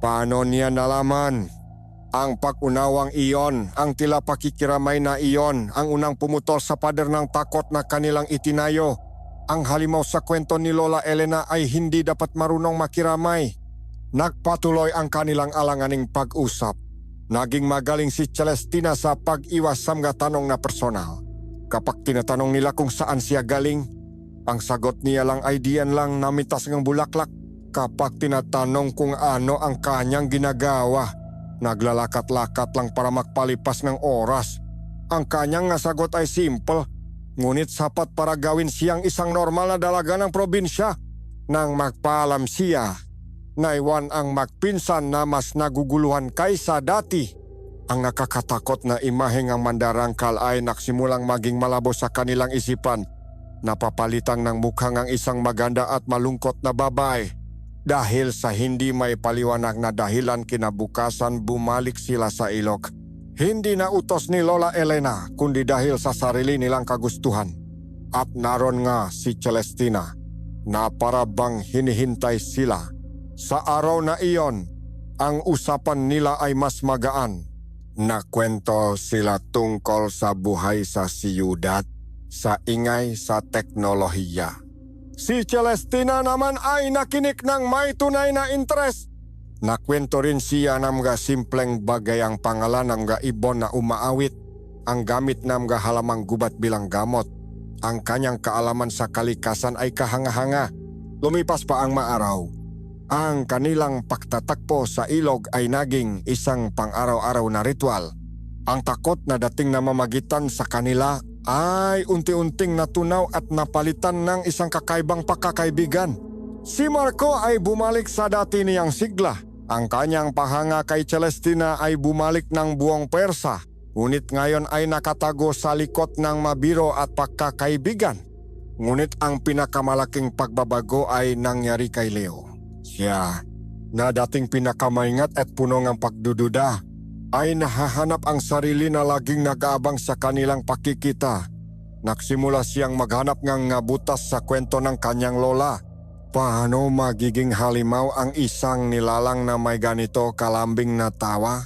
Paano niya nalaman? Ang pag-unawang iyon, ang tila pakikiramay na iyon, ang unang pumutol sa pader ng takot na kanilang itinayo. Ang halimaw sa kwento ni Lola Elena ay hindi dapat marunong makiramay. Nagpatuloy ang kanilang alanganing pag-usap. Naging magaling si Celestina sa pag-iwas sa mga tanong na personal. Kapag tinatanong nila kung saan siya galing, ang sagot niya lang ay diyan lang namitas ng bulaklak. Kapag tinatanong kung ano ang kanyang ginagawa, naglalakat-lakat lang para magpalipas ng oras. Ang kanyang nasagot ay simple, ngunit sapat para gawin siyang isang normal na dalaga ng probinsya. Nang magpaalam siya, naiwan ang magpinsan na mas naguguluhan kaysa dati. Ang nakakatakot na imaheng ang mandarangkal ay nagsimulang maging malabo sa kanilang isipan. Napapalitan ng mukhang ang isang maganda at malungkot na babae. Dahil sa hindi may paliwanag na dahilan kinabukasan bumalik sila sa ilog. Hindi na utos ni Lola Elena kundi dahil sa sarili nilang kagustuhan. At naroon nga si Celestina na para bang hinihintay sila. Sa araw na iyon, ang usapan nila ay mas magaan. Nakwento sila tungkol sa buhay sa siyudad, sa ingay sa teknolohiya. Si Celestina naman ay nakinig ng may tunay na interes. Nakwento rin siya ng mga simpleng bagay ang pangalan ng mga ibon na umaawit, ang gamit ng mga halamang gubat bilang gamot. Ang kanyang kaalaman sa kalikasan ay kahanga-hanga. Lumipas pa ang maaraw. Ang kanilang pagtatakpo sa ilog ay naging isang pang-araw-araw na ritual. Ang takot na dating namamagitan sa kanila ay unti-unting natunaw at napalitan ng isang kakaibang pagkakaibigan. Si Marco ay bumalik sa dati niyang sigla. Ang kanyang pahanga kay Celestina ay bumalik ng buong persa. Ngunit ngayon ay nakatago sa likod ng mabiro at pagkakaibigan. Ngunit ang pinakamalaking pagbabago ay nangyari kay Leo. Siya, na dating pinakamaingat at puno ng pagdududa, ay nahahanap ang sarili na laging nag-aabang sa kanilang pakikita. Nagsimula siyang maghanap ng butas sa kwento ng kanyang lola. Paano magiging halimaw ang isang nilalang na may ganito kalambing na tawa?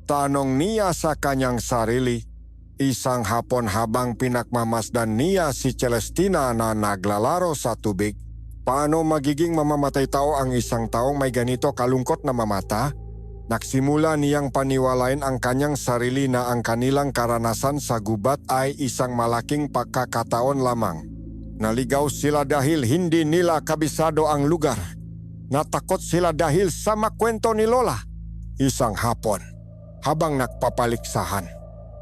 Tanong niya sa kanyang sarili. Isang hapon habang pinagmamasdan niya si Celestina na naglalaro sa tubig. Paano magiging mamamatay tao ang isang taong may ganito kalungkot na mamata? Nagsimula niyang paniwalain ang kanyang sarili na ang kanilang karanasan sa gubat ay isang malaking pagkakataon lamang. Naligaw sila dahil hindi nila kabisado ang lugar. Natakot sila dahil sa makwento ni Lola. Isang hapon, habang nagpapaliksahan,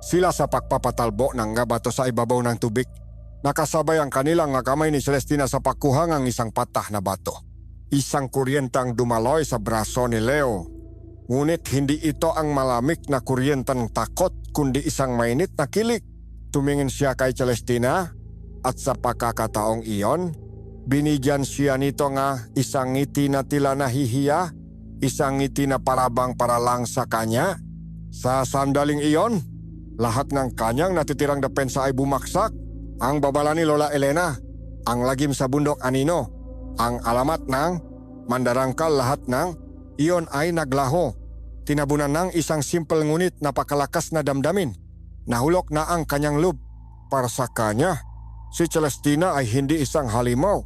sila sa pagpapatalbo ng bato sa ibabaw ng tubig, nakasabay ang kanilang kamay ni Celestina sa pagkuha ng isang patah na bato. Isang kuryente ang dumaloy sa braso ni Leo. Ngunit hindi ito ang malamig na kuryenteng takot kundi isang mainit na kilik. Tumingin siya kay Celestina at sa pagkakataong iyon, binigyan siya nito nga isang ngiti na tila nahihiya, isang ngiti na parabang para lang sa kanya. Sa sandaling iyon, lahat ng kanyang natitirang depensa ay bumaksak. Ang babala ni Lola Elena, ang lagim sa bundok anino, ang alamat ng mandarangkal lahat ng iyon ay naglaho. Tinabunan ng isang simple ngunit napakalakas na damdamin. Nahulog na ang kanyang loob. Para sa kanya, si Celestina ay hindi isang halimaw.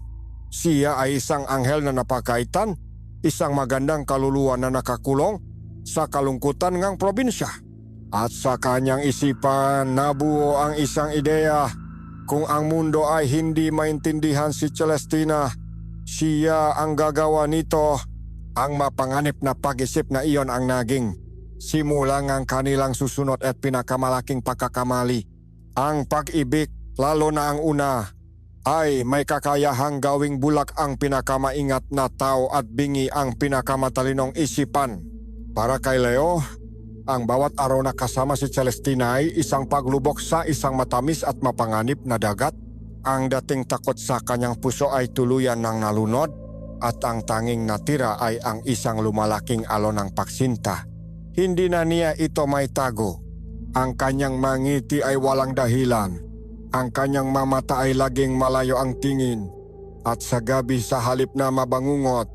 Siya ay isang anghel na napakaitan, isang magandang kaluluwa na nakakulong sa kalungkutan ng probinsya. At sa kanyang isipan, nabuo ang isang ideya. Kung ang mundo ay hindi maintindihan si Celestina, siya ang gagawa nito. Ang mapanganib na pag-isip na iyon ang naging simula ng kanilang susunod at pinakamalaking pagkakamali. Ang pag-ibig, lalo na ang una, ay may kakayahang gawing bulak ang pinakamaingat na tao at bingi ang pinakamatalinong isipan. Para kay Leo, ang bawat araw na kasama si Celestina ay isang paglubok sa isang matamis at mapanganib na dagat. Ang dating takot sa kanyang puso ay tuluyan ng nalunod at ang tanging natira ay ang isang lumalaking alon ng pagsinta. Hindi na niya ito may tago. Ang kanyang mangiti ay walang dahilan. Ang kanyang mamata ay laging malayo ang tingin. At sa gabi sa halip na mabangungot,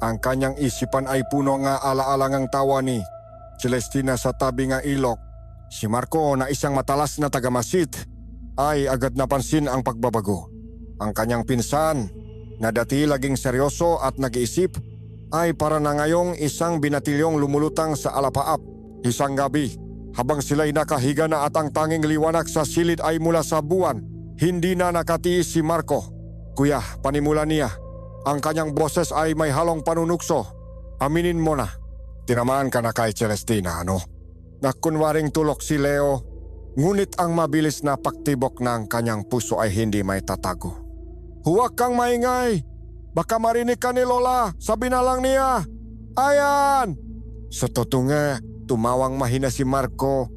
ang kanyang isipan ay puno nga ala-alangang tawa ni Celestina sa tabi nga ilok. Si Marco na isang matalas na tagamasid ay agad napansin ang pagbabago. Ang kanyang pinsan na dati laging seryoso at nag-iisip ay para na ngayong isang binatilyong lumulutang sa alapaap. Isang gabi, habang sila'y nakahiga na at ang tanging liwanag sa silid ay mula sa buwan, hindi na nakatiis si Marco. Kuya, panimula niya. Ang kanyang boses ay may halong panunukso. Aminin mo na. Tinamaan ka na kay Celestina, ano? Nakunwaring tulok si Leo, ngunit ang mabilis na pagtibok ng kanyang puso ay hindi may tatago. Huwag kang maingay. Baka marinig ka ni Lola. Sabi na lang niya. Ayan! Sa totoo nga, tumawang mahina si Marco.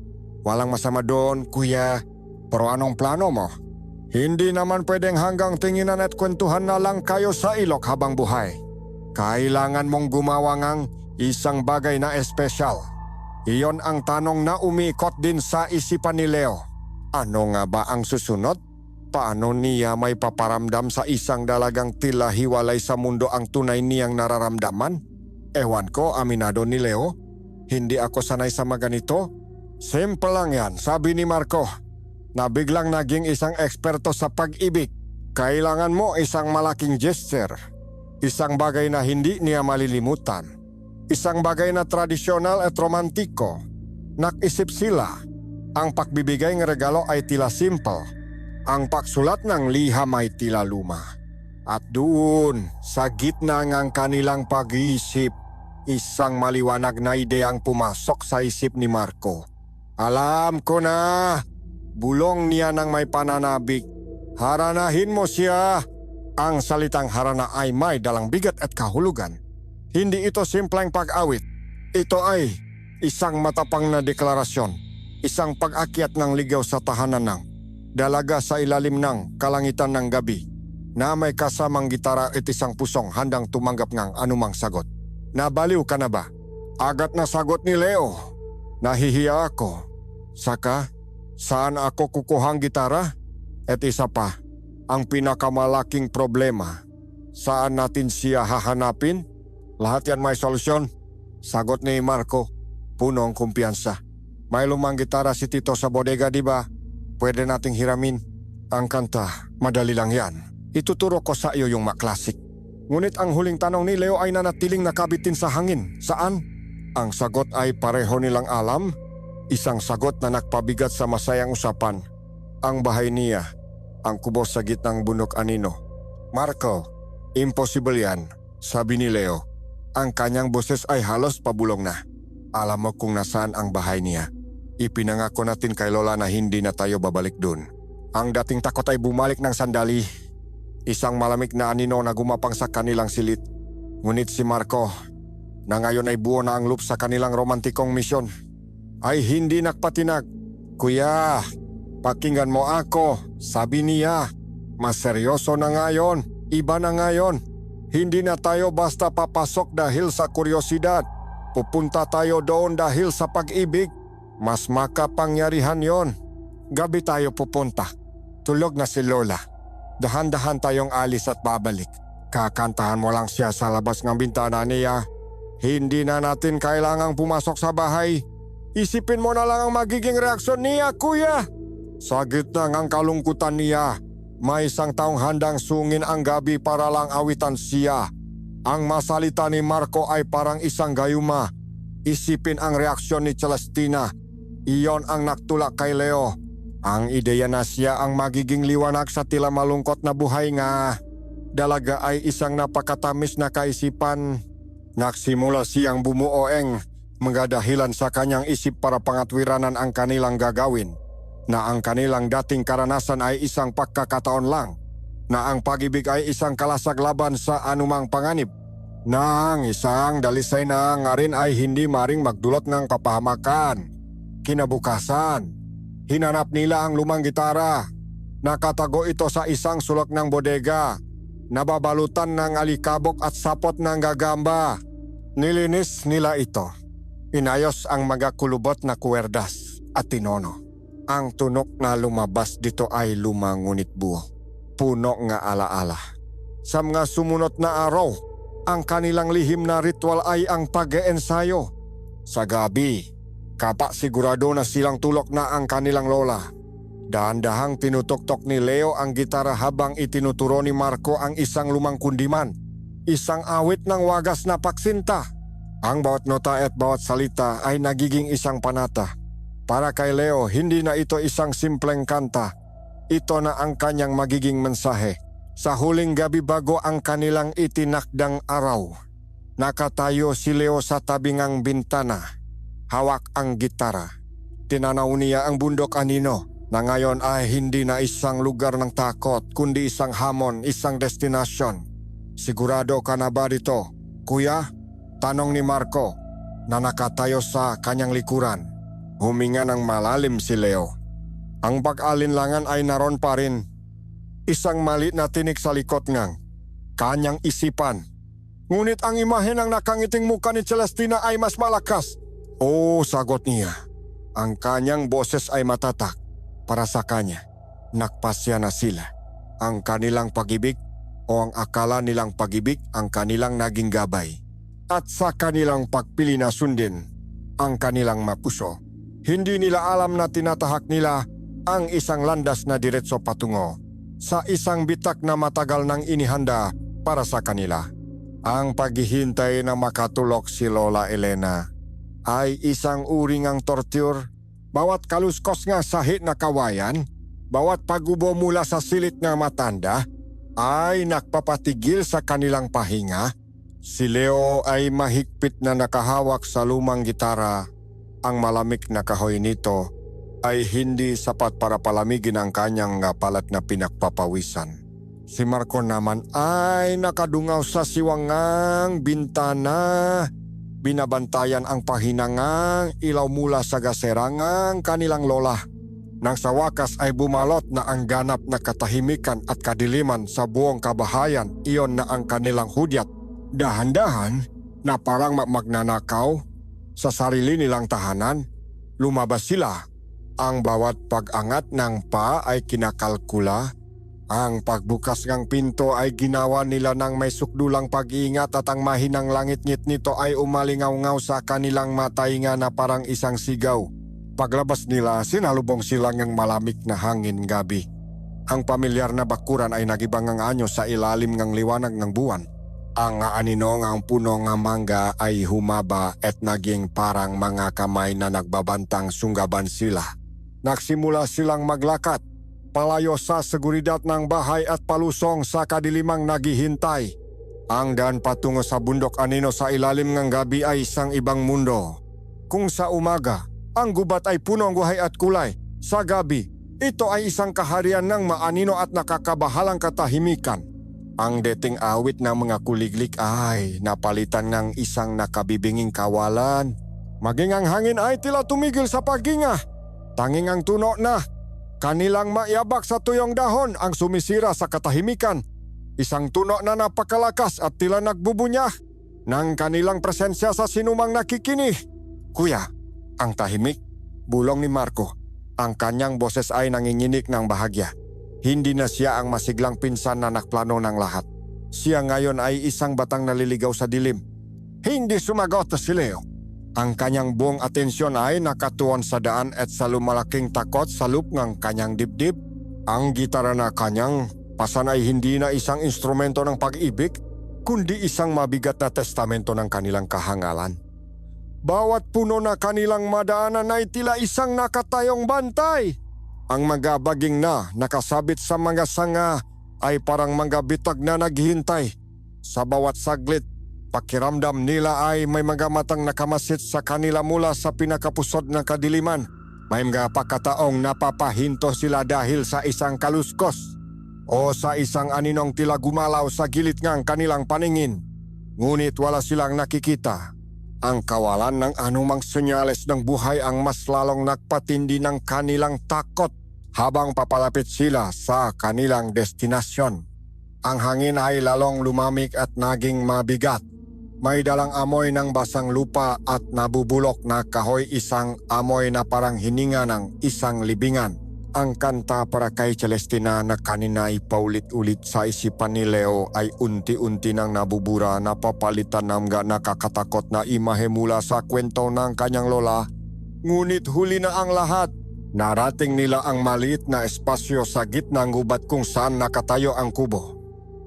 Walang masama doon, kuya. Pero anong plano mo? Hindi naman pwedeng hanggang tinginan at kwentuhan na lang kayo sa ilok habang buhay. Kailangan mong gumawa ng isang bagay na espesyal. Iyon ang tanong na umiikot din sa isipan ni Leo. Ano nga ba ang susunod? Paano niya may paparamdam sa isang dalagang tila hiwalay sa mundo ang tunay niyang nararamdaman? Ewan ko, aminado ni Leo. Hindi ako sanay sa maganito. Simple lang yan, sabi ni Marco, na biglang naging isang eksperto sa pag-ibig. Kailangan mo isang malaking gesture. Isang bagay na hindi niya malilimutan. Isang bagay na tradisyonal at romantiko. Nag-isip sila. Ang pagbibigay ng regalo ay tila simple. Ang pagsulat ng liham ay tila luma. At doon, sa gitna ng kanilang pag-iisip, isang maliwanag na ideyang pumasok sa isip ni Marco. Alam ko na! Bulong niya ng may pananabik. Haranahin mo siya! Ang salitang harana ay may dalang bigat at kahulugan. Hindi ito simpleng pag-awit. Ito ay isang matapang na deklarasyon. Isang pag-akyat ng ligaw sa tahanan ng dalaga sa ilalim ng kalangitan ng gabi na may kasamang gitara at isang pusong handang tumanggap ng anumang sagot. Nabaliw ka na ba? Agad na sagot ni Leo. Nahihiya ako. Saka, saan ako kukuhang gitara? At isa pa, ang pinakamalaking problema, saan natin siya hahanapin? Lahat yan may solusyon. Sagot ni Marco, punong kumpiyansa. May lumang gitara si Tito sa bodega, di ba? Pwede nating hiramin. Ang kanta, madali lang yan. Ituturo ko sa iyo yung maklasik. Ngunit ang huling tanong ni Leo ay nanatiling nakabitin sa hangin. Saan? Ang sagot ay pareho nilang alam. Isang sagot na nagpabigat sa masayang usapan. Ang bahay niya, ang kubo sa gitnang bundok anino. Marco, imposible yan, sabi ni Leo. Ang kanyang boses ay halos pabulong na. Alam mo kung nasaan ang bahay niya. Ipinangako natin kay Lola na hindi na tayo babalik dun. Ang dating takot ay bumalik ng sandali. Isang malamig na anino na gumapang sa kanilang silid. Ngunit si Marco, na ngayon ay buo na ang loop sa kanilang romantikong misyon, ay hindi nakpatinag. "Kuya, pakinggan mo ako," sabi niya. "Mas seryoso na ngayon, iba na ngayon. Hindi na tayo basta papasok dahil sa kuryosidad. Pupunta tayo doon dahil sa pag-ibig. Mas makapangyarihan yon. Gabi tayo pupunta. Tulog na si Lola. Dahan-dahan tayong alis at babalik. Kakantahan mo lang siya sa labas ng bintana niya. Hindi na natin kailangang pumasok sa bahay. Isipin mo na lang ang magiging reaksyon niya, kuya." Sa gitna ng kalungkutan niya, may isang taong handang sungin ang gabi para lang awitan siya. Ang masalita ni Marco ay parang isang gayuma. Isipin ang reaksyon ni Celestina. Iyon ang nagtulak kay Leo. Ang ideya na siya ang magiging liwanag sa tila malungkot na buhay nga. Dalaga ay isang napakatamis na kaisipan. Nagsimula siyang bumuoeng mga dahilan sa kanyang isip para pangatwiranan ang kanilang gagawin. Na ang kanilang dating karanasan ay isang pagkakataon lang. Na ang pag-ibig ay isang kalasag laban sa anumang panganib. Na ang isang dalisay na nga rin ay hindi maring magdulot ng kapahamakan. Kinabukasan, hinanap nila ang lumang gitara. Nakatago ito sa isang sulok ng bodega. Nababalutan ng alikabok at sapot ng gagamba. Nilinis nila ito. Inayos ang mga kulubot na kuwerdas at tinono. Ang tunok na lumabas dito ay lumang ngunit buo. Puno nga alaala. Sa mga sumunod na araw, ang kanilang lihim na ritual ay ang pag-eensayo. Sa gabi, kapa sigurado na silang tulok na ang kanilang lola. Dahan-dahang tinutok-tok ni Leo ang gitara habang itinuturo ni Marco ang isang lumang kundiman. Isang awit ng wagas na paksinta. Ang bawat nota at bawat salita ay nagiging isang panata. Para kay Leo, hindi na ito isang simpleng kanta. Ito na ang kanyang magiging mensahe. Sa huling gabi bago ang kanilang itinakdang araw, nakatayo si Leo sa tabingang bintana. Hawak ang gitara. Tinanaw niya ang bundok anino na ngayon ay hindi na isang lugar ng takot kundi isang hamon, isang destinasyon. "Sigurado ka na ba dito, kuya?" tanong ni Marco na nakatayo sa kanyang likuran. Huminga ng malalim si Leo. Ang pag-alinlangan ay naron pa rin. Isang mali na tinik sa likod ngang kanyang isipan. Ngunit ang imahe ng nakangiting muka ni Celestina ay mas malakas. "Oo," sagot niya. Ang kanyang boses ay matatak para sa kanya. Nakpasya na sila. Ang kanilang pag-ibig o ang akala nilang pag-ibig ang kanilang naging gabay. At sa kanilang pagpili na sundin ang kanilang mapuso. Hindi nila alam na tinatahak nila ang isang landas na diretso patungo sa isang bitak na matagal nang inihanda para sa kanila. Ang paghihintay na makatulok si Lola Elena ay isang uri ngang torture. Bawat kaluskos nga sahit na kawayan, bawat pagubo mula sa silit na matanda, ay nakpapatigil sa kanilang pahinga. Si Leo ay mahigpit na nakahawak sa lumang gitara. Ang malamig na kahoy nito ay hindi sapat para palamigin ang kanyang palat na pinagpapawisan. Si Marco naman ay nakadungaw sa siwangang bintana. Binabantayan ang pahinangang ilaw mula sa gaserangang kanilang lola. Nang sa wakas ay bumalot na ang ganap na katahimikan at kadiliman sa buong kabahayan, iyon na ang kanilang hudyat. Dahan-dahan na parang magnanakaw sa sarili nilang tahanan, lumabas sila. Ang bawat pag-angat ng pa ay kinakalkula. Ang pagbukas ng pinto ay ginawa nila ng may sukdulang pag-iingat at ang mahinang langit-ngit nito ay umalingaw-ngaw sa kanilang matainga na parang isang sigaw. Paglabas nila, sinalubong sila ng malamig na hangin gabi. Ang pamilyar na bakuran ay nagibang ang anyo sa ilalim ng liwanag ng buwan. Ang anino ng puno ng mangga ay humaba at naging parang mga kamay na nagbabantang sunggaban sila. Nagsimula silang maglakad, palayo sa seguridad ng bahay at palusong sa kadilimang naghihintay. Ang daan patungo sa bundok anino sa ilalim ng gabi ay isang ibang mundo. Kung sa umaga, ang gubat ay punong buhay at kulay. Sa gabi, ito ay isang kaharian ng maanino at nakakabahalang katahimikan. Ang dating awit na mga kuliglik ay napalitan ng isang nakabibinging kawalan. Maging ang hangin ay tila tumigil sa paghinga. Tanging ang tuno na kanilang maiyabak sa tuyong dahon ang sumisira sa katahimikan. Isang tuno na napakalakas at tila nagbubunya ng kanilang presensya sa sinumang nakikinig. Kuya, ang tahimik, bulong ni Marco. Ang kanyang boses ay nanginginig ng bahagya. Hindi na siya ang masiglang pinsan na nakplano ng lahat. Siya ngayon ay isang batang naliligaw sa dilim. Hindi sumagot si Leo. Ang kanyang buong atensyon ay nakatuon sa daan at sa lumalaking takot sa loob ng kanyang dibdib. Ang gitara na kanyang pasan ay hindi na isang instrumento ng pag-ibig, kundi isang mabigat na testamento ng kanilang kahangalan. Bawat puno na kanilang madaanan ay tila isang nakatayong bantay. Ang mga baging na nakasabit sa mga sanga ay parang mga bitag na naghihintay. Sa bawat saglit, pakiramdam nila ay may mga matang nakamasit sa kanila mula sa pinakapusod ng kadiliman. May mga pagkataong napapahinto sila dahil sa isang kaluskos o sa isang aninong tila gumalaw sa gilid ng kanilang paningin. Ngunit wala silang nakikita. Ang kawalan ng anumang senyales ng buhay ang mas lalong nagpatindi ng kanilang takot habang papalapit sila sa kanilang destinasyon. Ang hangin ay lalong lumamig at naging mabigat. May dalang amoy ng basang lupa at nabubulok na kahoy, isang amoy na parang hininga ng isang libingan. Ang kanta para kay Celestina na kanina ay paulit-ulit sa isipan ni Leo ay unti-unti nang nabubura na papalitan ng mga nakakatakot na imahe mula sa kwento ng kanyang lola. Ngunit huli na ang lahat. Narating nila ang maliit na espasyo sa gitna ng gubat kung saan nakatayo ang kubo.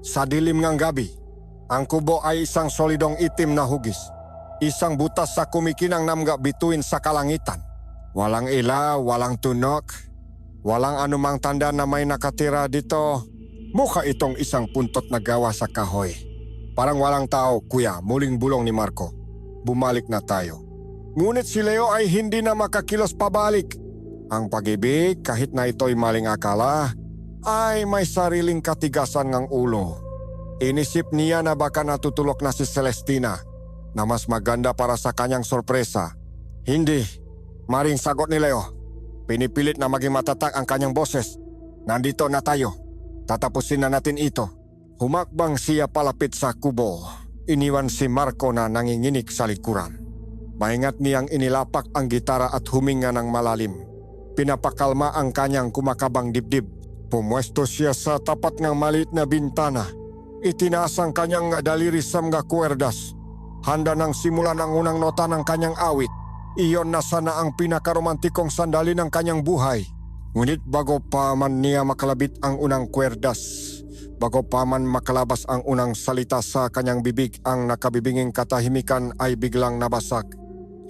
Sa dilim ng gabi, ang kubo ay isang solidong itim na hugis. Isang butas sa kumikinang na mga bituin sa kalangitan. Walang ilaw, walang tunok. Walang anumang tanda na may nakatira dito. Mukha itong isang puntot na gawa sa kahoy. Parang walang tao, kuya, muling bulong ni Marco. Bumalik na tayo. Ngunit si Leo ay hindi na makakilos pabalik. Ang pag-ibig, kahit na ito'y maling akala, ay may sariling katigasan ng ulo. Inisip niya na baka natutulok na si Celestina na mas maganda para sa kanyang sorpresa. Hindi, maring sagot ni Leo. Pinipilit na maging matatag ang kanyang boses. Nandito na tayo. Tatapusin na natin ito. Humakbang siya palapit sa kubo. Iniwan si Marco na nanginginig sa likuran. Maingat niyang inilapak ang gitara at huminga ng malalim. Pinapakalma ang kanyang kumakabang dibdib. Pumwesto siya sa tapat ng maliit na bintana. Itinaas ang kanyang daliri sa mga kuwerdas. Handa nang simulan ang unang nota ng kanyang awit. Iyon na sana ang pinakaromantikong sandali ng kanyang buhay. Ngunit bago pa man niya makalabit ang unang kwerdas, bago pa man makalabas ang unang salita sa kanyang bibig, ang nakabibinging katahimikan ay biglang nabasag.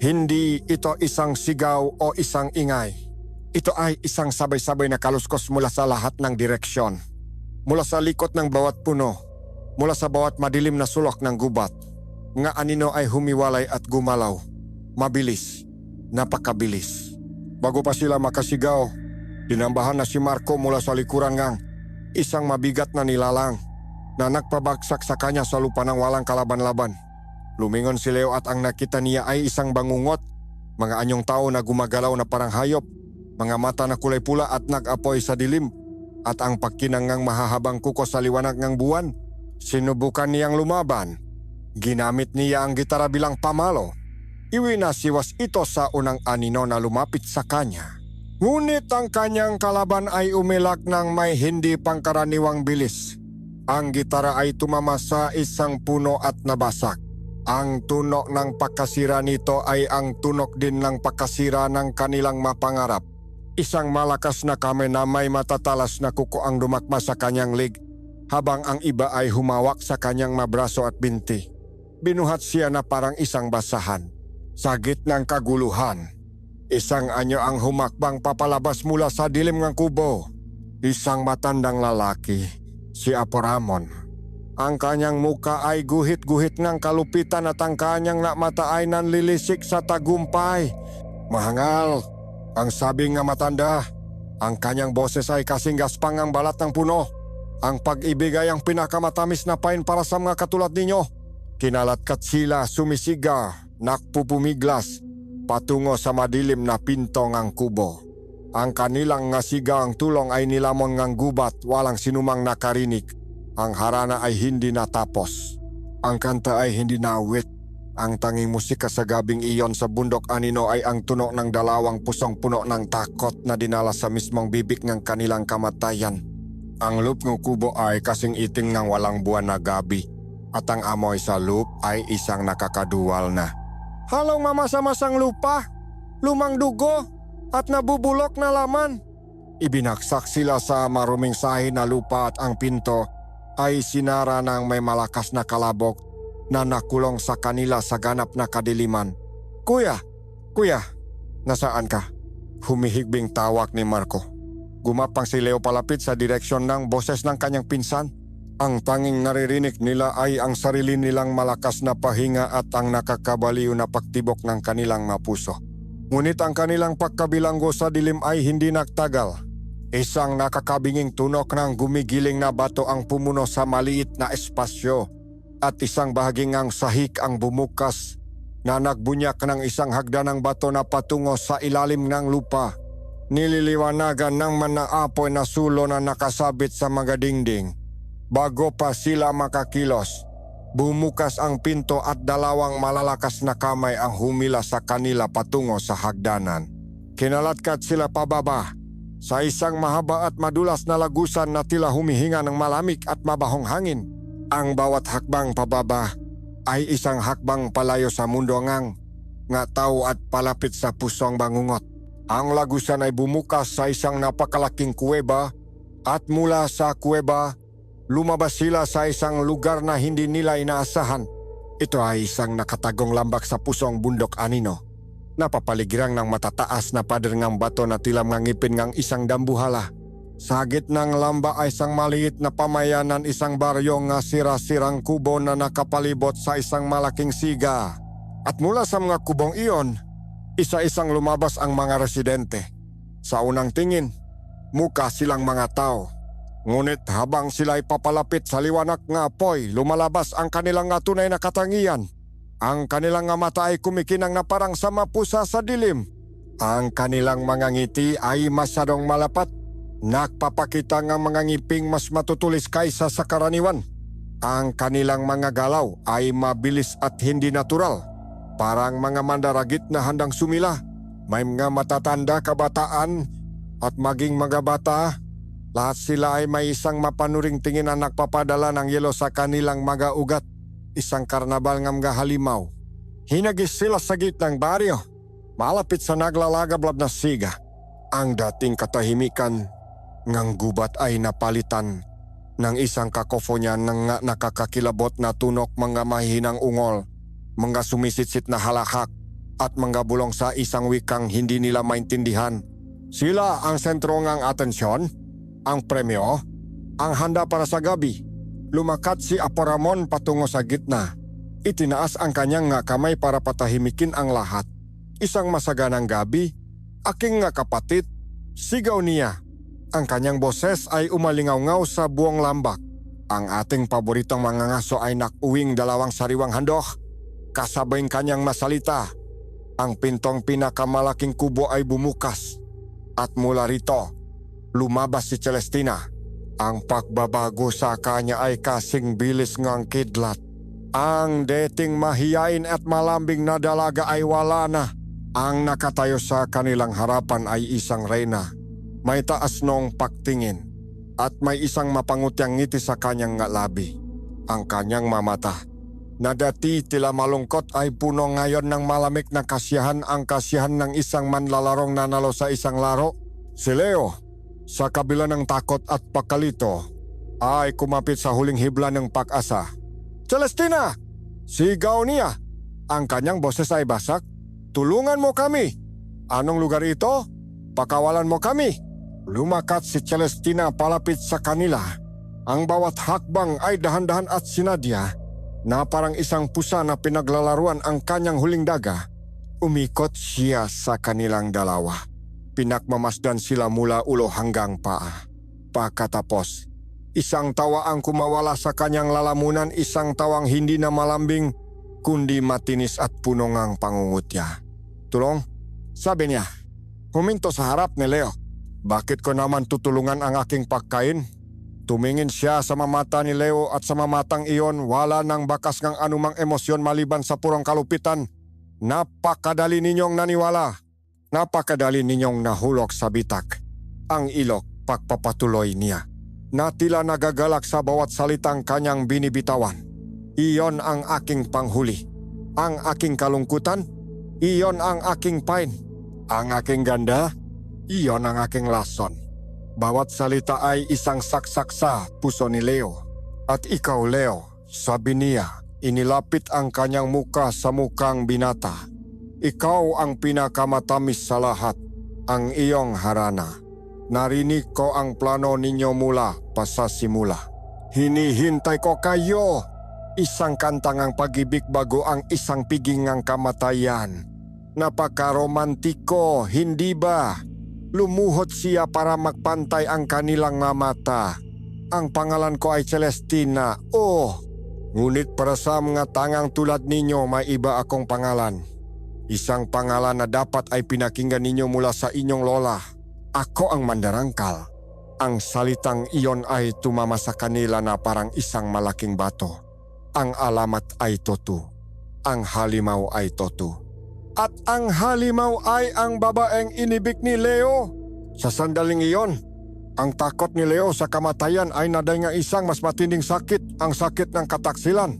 Hindi ito isang sigaw o isang ingay. Ito ay isang sabay-sabay na kaluskos mula sa lahat ng direksyon. Mula sa likod ng bawat puno, mula sa bawat madilim na sulok ng gubat. Nga anino ay humiwalay at gumalaw. Mabilis, napakabilis. Bago pa sila makasigaw, dinambahan na si Marco mula sa likuran ng isang mabigat na nilalang na nagpabagsak sa kanya sa lupa ng walang kalaban-laban. Lumingon si Leo at ang nakita niya ay isang bangungot, mga anyong tao na gumagalaw na parang hayop, mga mata na kulay pula at nag-apoy sa dilim, at ang pagkinangang mahahabang kuko sa liwanag ng buwan. Sinubukan niyang lumaban. Ginamit niya ang gitara bilang pamalo. Iwinasiwas ito sa unang anino na lumapit sa kanya. Ngunit ang kanyang kalaban ay umilak ng may hindi pangkaraniwang bilis. Ang gitara ay tumama sa isang puno at nabasak. Ang tunok ng pagkasira nito ay ang tunok din ng pagkasira ng kanilang mapangarap. Isang malakas na kamay na may matatalas na kuko ang dumakma sa kanyang lig, habang ang iba ay humawak sa kanyang mabraso at binti. Binuhat siya na parang isang basahan. Sa gitnang kaguluhan, isang anyo ang humakbang papalabas mula sa dilim ng kubo. Isang matandang lalaki, si Aporamon. Ang kanyang muka ay guhit-guhit ng kalupitan at ang kanyang mata ay nanlilisik sa tagumpay. Mahangal, ang sabi nga matanda. Ang kanyang boses ay kasing gaspang ang balat ng puno. Ang pag-ibig ay ang pinakamatamis na pain para sa mga katulad ninyo. Kinalatkat sila sumisiga, nakpupumiglas, patungo sa madilim na pinto ng kubo. Ang kanilang nga sigang tulong ay nilamon ng gubat, walang sinumang nakarinig. Ang harana ay hindi natapos. Ang kanta ay hindi naawit. Ang tanging musika sa gabing iyon sa bundok anino ay ang tunog ng dalawang pusong puno ng takot na dinala sa mismong bibig ng kanilang kamatayan. Ang loop ng kubo ay kasing iting ng walang buwan na gabi at ang amoy sa loop ay isang nakakaduwal na. Halong mamasa-masang lupa, lumang dugo at nabubulok na laman. Ibinaksak sila sa maruming sahi na lupa at ang pinto ay sinara ng may malakas na kalabok na nakulong sa kanila sa ganap na kadiliman. Kuya, nasaan ka? Humihigbing tawag ni Marco. Gumapang si Leo palapit sa direksyon ng boses ng kanyang pinsan. Ang tanging naririnig nila ay ang sarili nilang malakas na pahinga at ang nakakabaliw na pagtibok ng kanilang mapuso. Ngunit ang kanilang pagkabilanggo sa dilim ay hindi nagtagal. Isang nakakabinging tunok ng gumigiling na bato ang pumuno sa maliit na espasyo at isang bahaging ang sahik ang bumukas na nagbunyak ng isang hagdanang bato na patungo sa ilalim ng lupa. Nililiwanagan ng manaapoy na sulo na nakasabit sa mga dingding. Bago pa sila makakilos, bumukas ang pinto at dalawang malalakas na kamay ang humila sa kanila patungo sa hagdanan. Kinalatkat sila pababa sa isang mahaba at madulas na lagusan na tila humihinga ng malamig at mabahong hangin. Ang bawat hakbang pababa ay isang hakbang palayo sa mundo nga tao at palapit sa pusong bangungot. Ang lagusan ay bumukas sa isang napakalaking kuweba at mula sa kuweba, lumabas sila sa isang lugar na hindi nila inaasahan. Ito ay isang nakatagong lambak sa pusong bundok anino. Napapaligiran ng matataas na pader ng bato na tila ngipin ng isang dambuhala. Sa gitnang lamba ay isang maliit na pamayanan, isang baryo nga sira-sirang kubo na nakapalibot sa isang malaking siga. At mula sa mga kubong iyon, isa-isang lumabas ang mga residente. Sa unang tingin, mukha silang mga tao. Ngunit habang sila ay papalapit sa liwanag ng apoy, lumalabas ang kanilang nga tunay na katangian. Ang kanilang nga mata ay kumikinang na parang sa mapusa sa dilim. Ang kanilang mga ngiti ay masyadong malapat. Nagpapakita ng mga ngiping mas matutulis kaysa sa karaniwan. Ang kanilang mga galaw ay mabilis at hindi natural. Parang mga mandaragit na handang sumila. May mga matatanda kabataan at maging mga bata. Lahat sila ay may isang mapanuring tingin na nagpapadala ng yelo sa kanilang mga ugat. Isang karnabal ng mga halimaw. Hinagis sila sa gitnang baryo, malapit sa naglalagablab na siga. Ang dating katahimikan ngang gubat ay napalitan ng isang kakofonya ng nakakakilabot na tunok, mga mahinang ungol, mga sumisitsit na halakak at mga bulong sa isang wikang hindi nila maintindihan. Sila ang sentro ng atensyon, ang premyo, ang handa para sa gabi. Lumakat si Aporamon patungo sa gitna. Itinaas ang kanyang nga kamay para patahimikin ang lahat. Isang masaganang gabi, aking nga kapatid, sigaw niya. Ang kanyang boses ay umalingaw-ngaw sa buong lambak. Ang ating paboritong mga ngaso ay nakuwing dalawang sariwang handok. Kasabay kanyang masalita, ang pintong pinakamalaking kubo ay bumukas. At mula rito, lumabas si Celestina. Ang pagbabago sa kanya ay kasing bilis ngang kidlat. Ang dating mahiyain at malambing na dalaga ay wala na. Ang nakatayo sa kanilang harapan ay isang reyna. May taas nung pagtingin at may isang mapangutyang ngiti sa kanyang labi. Ang kanyang mamata na dati tila malungkot ay puno ngayon ng malamig na kasiyahan, ang kasiyahan ng isang manlalarong nanalo sa isang laro. Si Leo, sa kabila ng takot at pagkalito, ay kumapit sa huling hibla ng pag-asa. Celestina! Sigaw niya. Ang kanyang boses ay basak. Tulungan mo kami. Anong lugar ito? Pakawalan mo kami. Lumakat si Celestina palapit sa kanila. Ang bawat hakbang ay dahan-dahan at sinadya na parang isang pusa na pinaglalaruan ang kanyang huling daga. Umikot siya sa kanilang dalawa. Pinagmamasdan sila mula ulo hanggang paa. Pagkatapos, Isang tawa ang kumawala sa kanyang lalamunan, isang tawang hindi na malambing, kundi matinis at puno ngang pangungutya. Tulong, sabi niya. Huminto sa harap ni Leo. Bakit ko naman tutulungan ang aking pagkain? Tumingin siya sa mamata ni Leo at sa mamatang iyon wala nang bakas ng anumang emosyon maliban sa purong kalupitan. Napakadali ninyong naniwala. Napakadali ninyong nahulog sa bitak. Ang ilok pagpapatuloy niya. Na tila nagagalak sa bawat salitang kanyang binibitawan. Iyon ang aking panghuli. Ang aking kalungkutan. Iyon ang aking pain. Ang aking ganda. Iyon ang aking lason. Bawat salita ay isang saksak sa puso ni Leo. At ikaw, Leo, sabi niya, inilapit ang kanyang muka sa mukang binata. Ikaw ang pinakamatamis sa lahat, ang iyong harana. Narinig ko ang plano ninyo mula pa sa simula. Hinihintay ko kayo. Isang kantangang pag-ibig bago ang isang pigingang kamatayan. Napakaromantiko, hindi ba? Lumuhod siya para magpantay ang kanilang mga mata. Ang pangalan ko ay Celestina. Oh, ngunit para sa mga tangang tulad ninyo, may iba akong pangalan. Isang pangalan na dapat ay pinakinggan ninyo mula sa inyong lola. Ako ang mandarangkal. Ang salitang iyon ay tumama sa kanila na parang isang malaking bato. Ang alamat ay Totu. Ang halimaw ay Totu. At ang halimaw ay ang babaeng inibig ni Leo. Sa sandaling iyon, ang takot ni Leo sa kamatayan ay nadaynga isang mas matinding sakit, ang sakit ng kataksilan.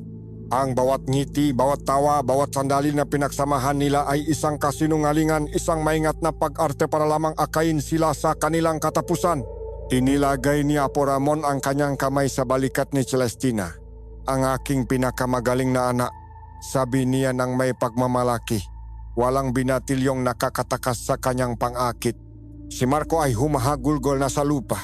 Ang bawat ngiti, bawat tawa, bawat sandali na pinagsamahan nila ay isang kasinungalingan, isang maingat na pag-arte para lamang akayin sila sa kanilang katapusan. Inilagay ni Apo Ramon ang kanyang kamay sa balikat ni Celestina. Ang aking pinakamagaling na anak, sabi niya ng may pagmamalaki. Walang binatilyong nakakatakas sa kanyang pang-akit. Si Marco ay humahagulgol na sa lupa.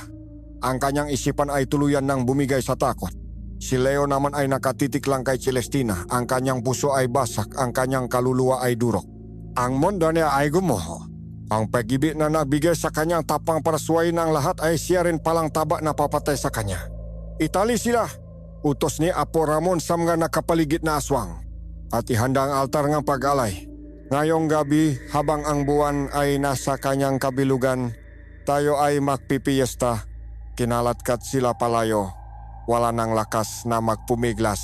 Ang kanyang isipan ay tuluyan ng bumigay sa takot. Si Leo naman ay nakatitik lang kay Celestina. Ang kanyang puso ay basak, ang kanyang kaluluwa ay durok. Ang mundo niya ay gumuho. Ang pag-ibig na nabigay sa kanyang tapang para suwayin ang lahat ay siya rin palang taba na papatay sa kanya. Itali sila. Utos ni Apo Ramon sa mga nakapaligid na aswang. At ihanda ang altar ng pag-alay. Ngayong gabi, habang ang buwan ay nasa kanyang kabilugan, tayo ay magpipiyesta. Kinalatkat sila palayo. Wala nang lakas na magpumiglas.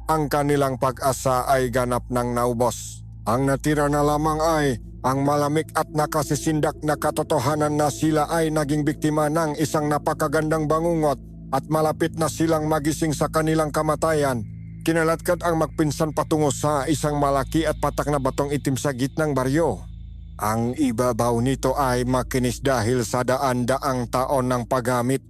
Ang kanilang pag-asa ay ganap ng naubos. Ang natira na lamang ay ang malamig at nakasisindak na katotohanan na sila ay naging biktima ng isang napakagandang bangungot at malapit na silang magising sa kanilang kamatayan. Kinalatkat ang magpinsan patungo sa isang malaki at patak na batong itim sa gitnang baryo. Ang ibabaw nito ay makinis dahil sa daan-daang taon ng paggamit.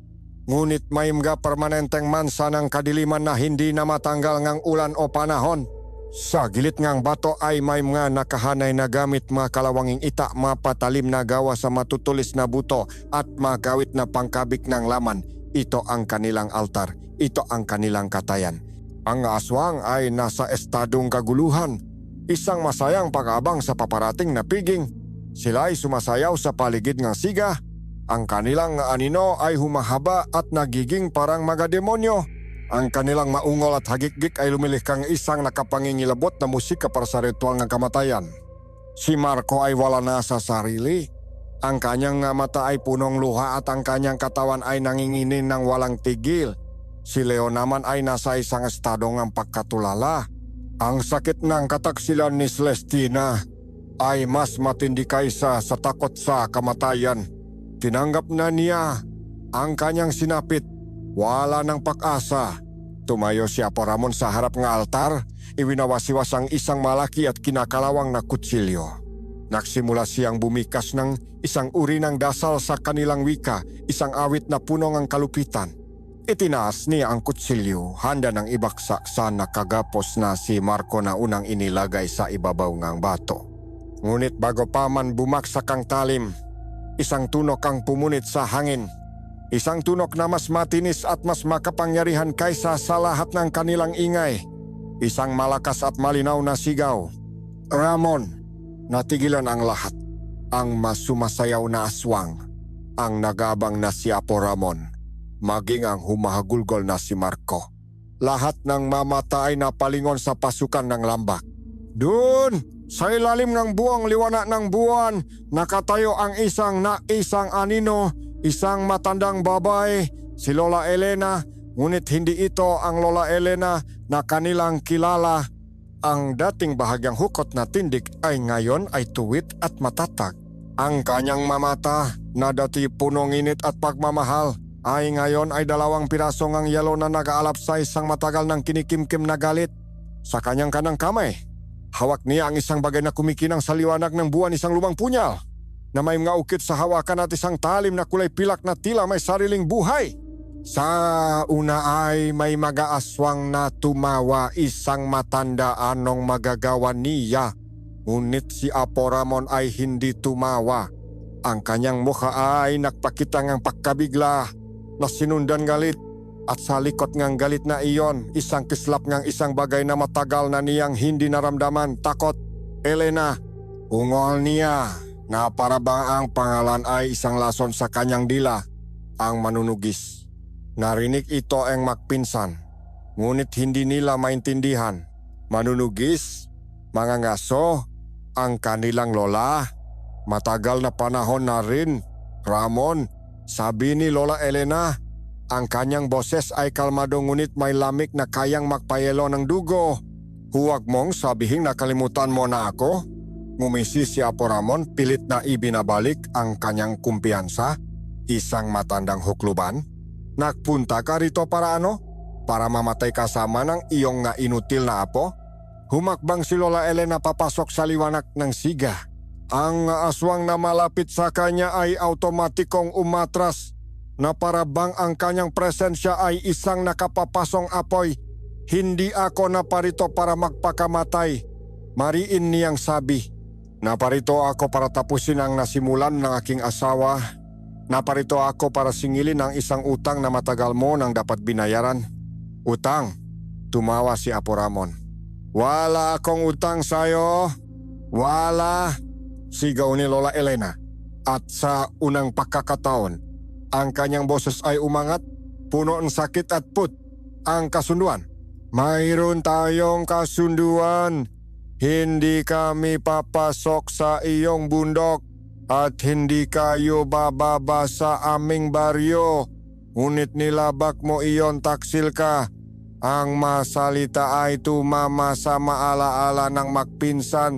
Ngunit may mga permanenteng mansa ng kadiliman na hindi na matanggal ngang ulan o panahon. Sa gilid ngang bato ay may mga nakahanay na gamit, mga kalawanging ita, mga patalim na gawa sa matutulis na buto at magawit na pangkabik ng laman. Ito ang kanilang altar, ito ang kanilang katayan. Ang aswang ay nasa estadong kaguluhan. Isang masayang pag-abang sa paparating na piging. Sila ay sumasayaw sa paligid ng siga. Ang kanilang anino ay humahaba at nagiging parang mga demonyo. Ang kanilang maungol at hagikgik ay lumilihkang isang nakapangingilabot na musika para sa ritual ng kamatayan. Si Marco ay wala na sa sarili. Ang kanyang mata ay punong luha at ang kanyang katawan ay nanginginin ng walang tigil. Si Leo naman ay nasa isang estado ng pagkatulala. Ang sakit ng kataksilan ni Celestina ay mas matindi kaysa sa takot sa kamatayan. Tinanggap na niya ang kanyang sinapit. Wala ng pag-asa. Tumayo si Apo Ramon sa harap ng altar. Iwinawasiwas ang isang malaki at kinakalawang na kutsilyo. Nagsimula siyang bumikas ng isang uri ng dasal sa kanilang wika, isang awit na puno ng kalupitan. Itinaas niya ang kutsilyo, handa ng ibaksak sa nakagapos na si Marco na unang inilagay sa ibabaw ng bato. Ngunit bago pa man bumaksak ang talim, isang tunok ang pumunit sa hangin. Isang tunok na mas matinis at mas makapangyarihan kaysa sa lahat ng kanilang ingay. Isang malakas at malinaw na sigaw. Ramon, natigilan ang lahat. Ang mas sumasayaw na aswang, ang nagabang na si Apo Ramon. maging ang humahagulgol na si Marco. Lahat ng mamata ay napalingon sa pasukan ng lambak. Doon, sa ilalim ng buong liwanag ng buwan, nakatayo ang isang anino, isang matandang babae, si Lola Elena, ngunit hindi ito ang Lola Elena na kanilang kilala. Ang dating bahagyang hukot na tindig ay ngayon ay tuwid at matatag. Ang kanyang mamata na dati punong init at pagmamahal ay ngayon ay 2 pirasong ang yelo na nag-aalap sa isang matagal ng kinikimkim na galit. Sa kanyang kanang kamay, hawak niya ang isang bagay na kumikinang sa liwanag ng buwan, isang lumang punyal na may mga ukit sa hawakan at isang talim na kulay pilak na tila may sariling buhay. Sa una ay may mag-aaswang na tumawa, isang matanda, anong magagawa niya. Ngunit si Apo Ramon ay hindi tumawa. Ang kanyang mukha ay nagpakita ng pagkabigla na sinundan galit. At sa likod ng galit na iyon, isang kislap ng isang bagay na matagal na niyang hindi naramdaman, takot. Elena, ungol niya na para bang ang pangalan ay isang lason sa kanyang dila, ang manunugis. Narinig ito ang magpinsan, ngunit hindi nila maintindihan. Manunugis, mga ngaso, ang kanilang lola. Matagal na panahon na rin, Ramon, sabi ni Lola Elena. Ang kanyang boses ay kalmado ngunit may lamig na kayang magpayelo ng dugo. Huwag mong sabihing nakalimutan mo na ako. Ngumisi si Apo Ramon, pilit na ibinabalik ang kanyang kumpiyansa. Isang matandang hukluban. Nagpunta ka rito para ano? Para mamatay kasama ng iyong nga inutil na apo? Humakbang si Lola Elena papasok sa liwanag ng siga. Ang aswang na malapit sa kanya ay automatikong umatras na para bang ang kanyang presensya ay isang nakapapasong apoy. Hindi ako naparito para magpakamatay. Mariin niyang sabi. Naparito ako para tapusin ang nasimulan ng aking asawa. Naparito ako para singilin ang isang utang na matagal mo nang dapat binayaran. Utang? Tumawa si Apo Ramon. Wala akong utang sa'yo. Wala. Sigaw ni Lola Elena. At sa unang pagkakataon, ang kanyang boses ay umangat, puno ng sakit at put. Ang kasunduan. Mayroon tayong kasunduan. Hindi kami papasok sa iyong bundok at hindi kayo bababa sa aming baryo. Ngunit nilabak mo iyon, taksil ka. Ang masalita ay tumama sa maalaala ng magpinsan.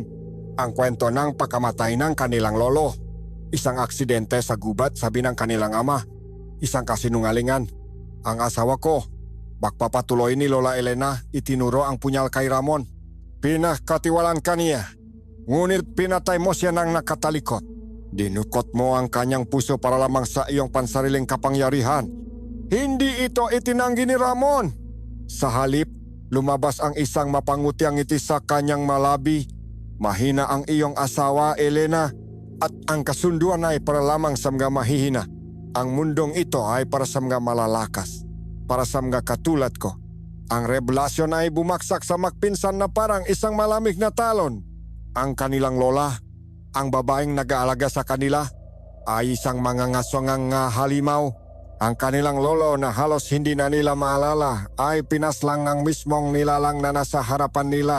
Ang kwento ng pagkamatay ng kanilang lolo. Isang aksidente sa gubat, sabi ng kanilang ama. Isang kasinungalingan. Ang asawa ko, bakpapatuloy ni Lola Elena, itinuro ang punyal kay Ramon. Pinakatiwalaan ka niya, ngunit pinatay mo siya ng nakatalikot. Dinukot mo ang kanyang puso para lamang sa iyong pansariling kapangyarihan. Hindi ito itinanggi ni Ramon. Sa halip, lumabas ang isang mapangutiang ngiti sa kanyang malabi. Mahina ang iyong asawa, Elena, at ang kasunduan ay para lamang sa mga mahihina. Ang mundong ito ay para sa mga malalakas, para sa mga katulad ko. Ang revelasyon ay bumaksak sa magpinsan na parang isang malamig na talon. Ang kanilang lola, ang babaeng nag-aalaga sa kanila, ay isang mga ngasongang halimaw. Ang kanilang lolo na halos hindi na nila maalala ay pinaslang ang mismong nilalang na nasa harapan nila.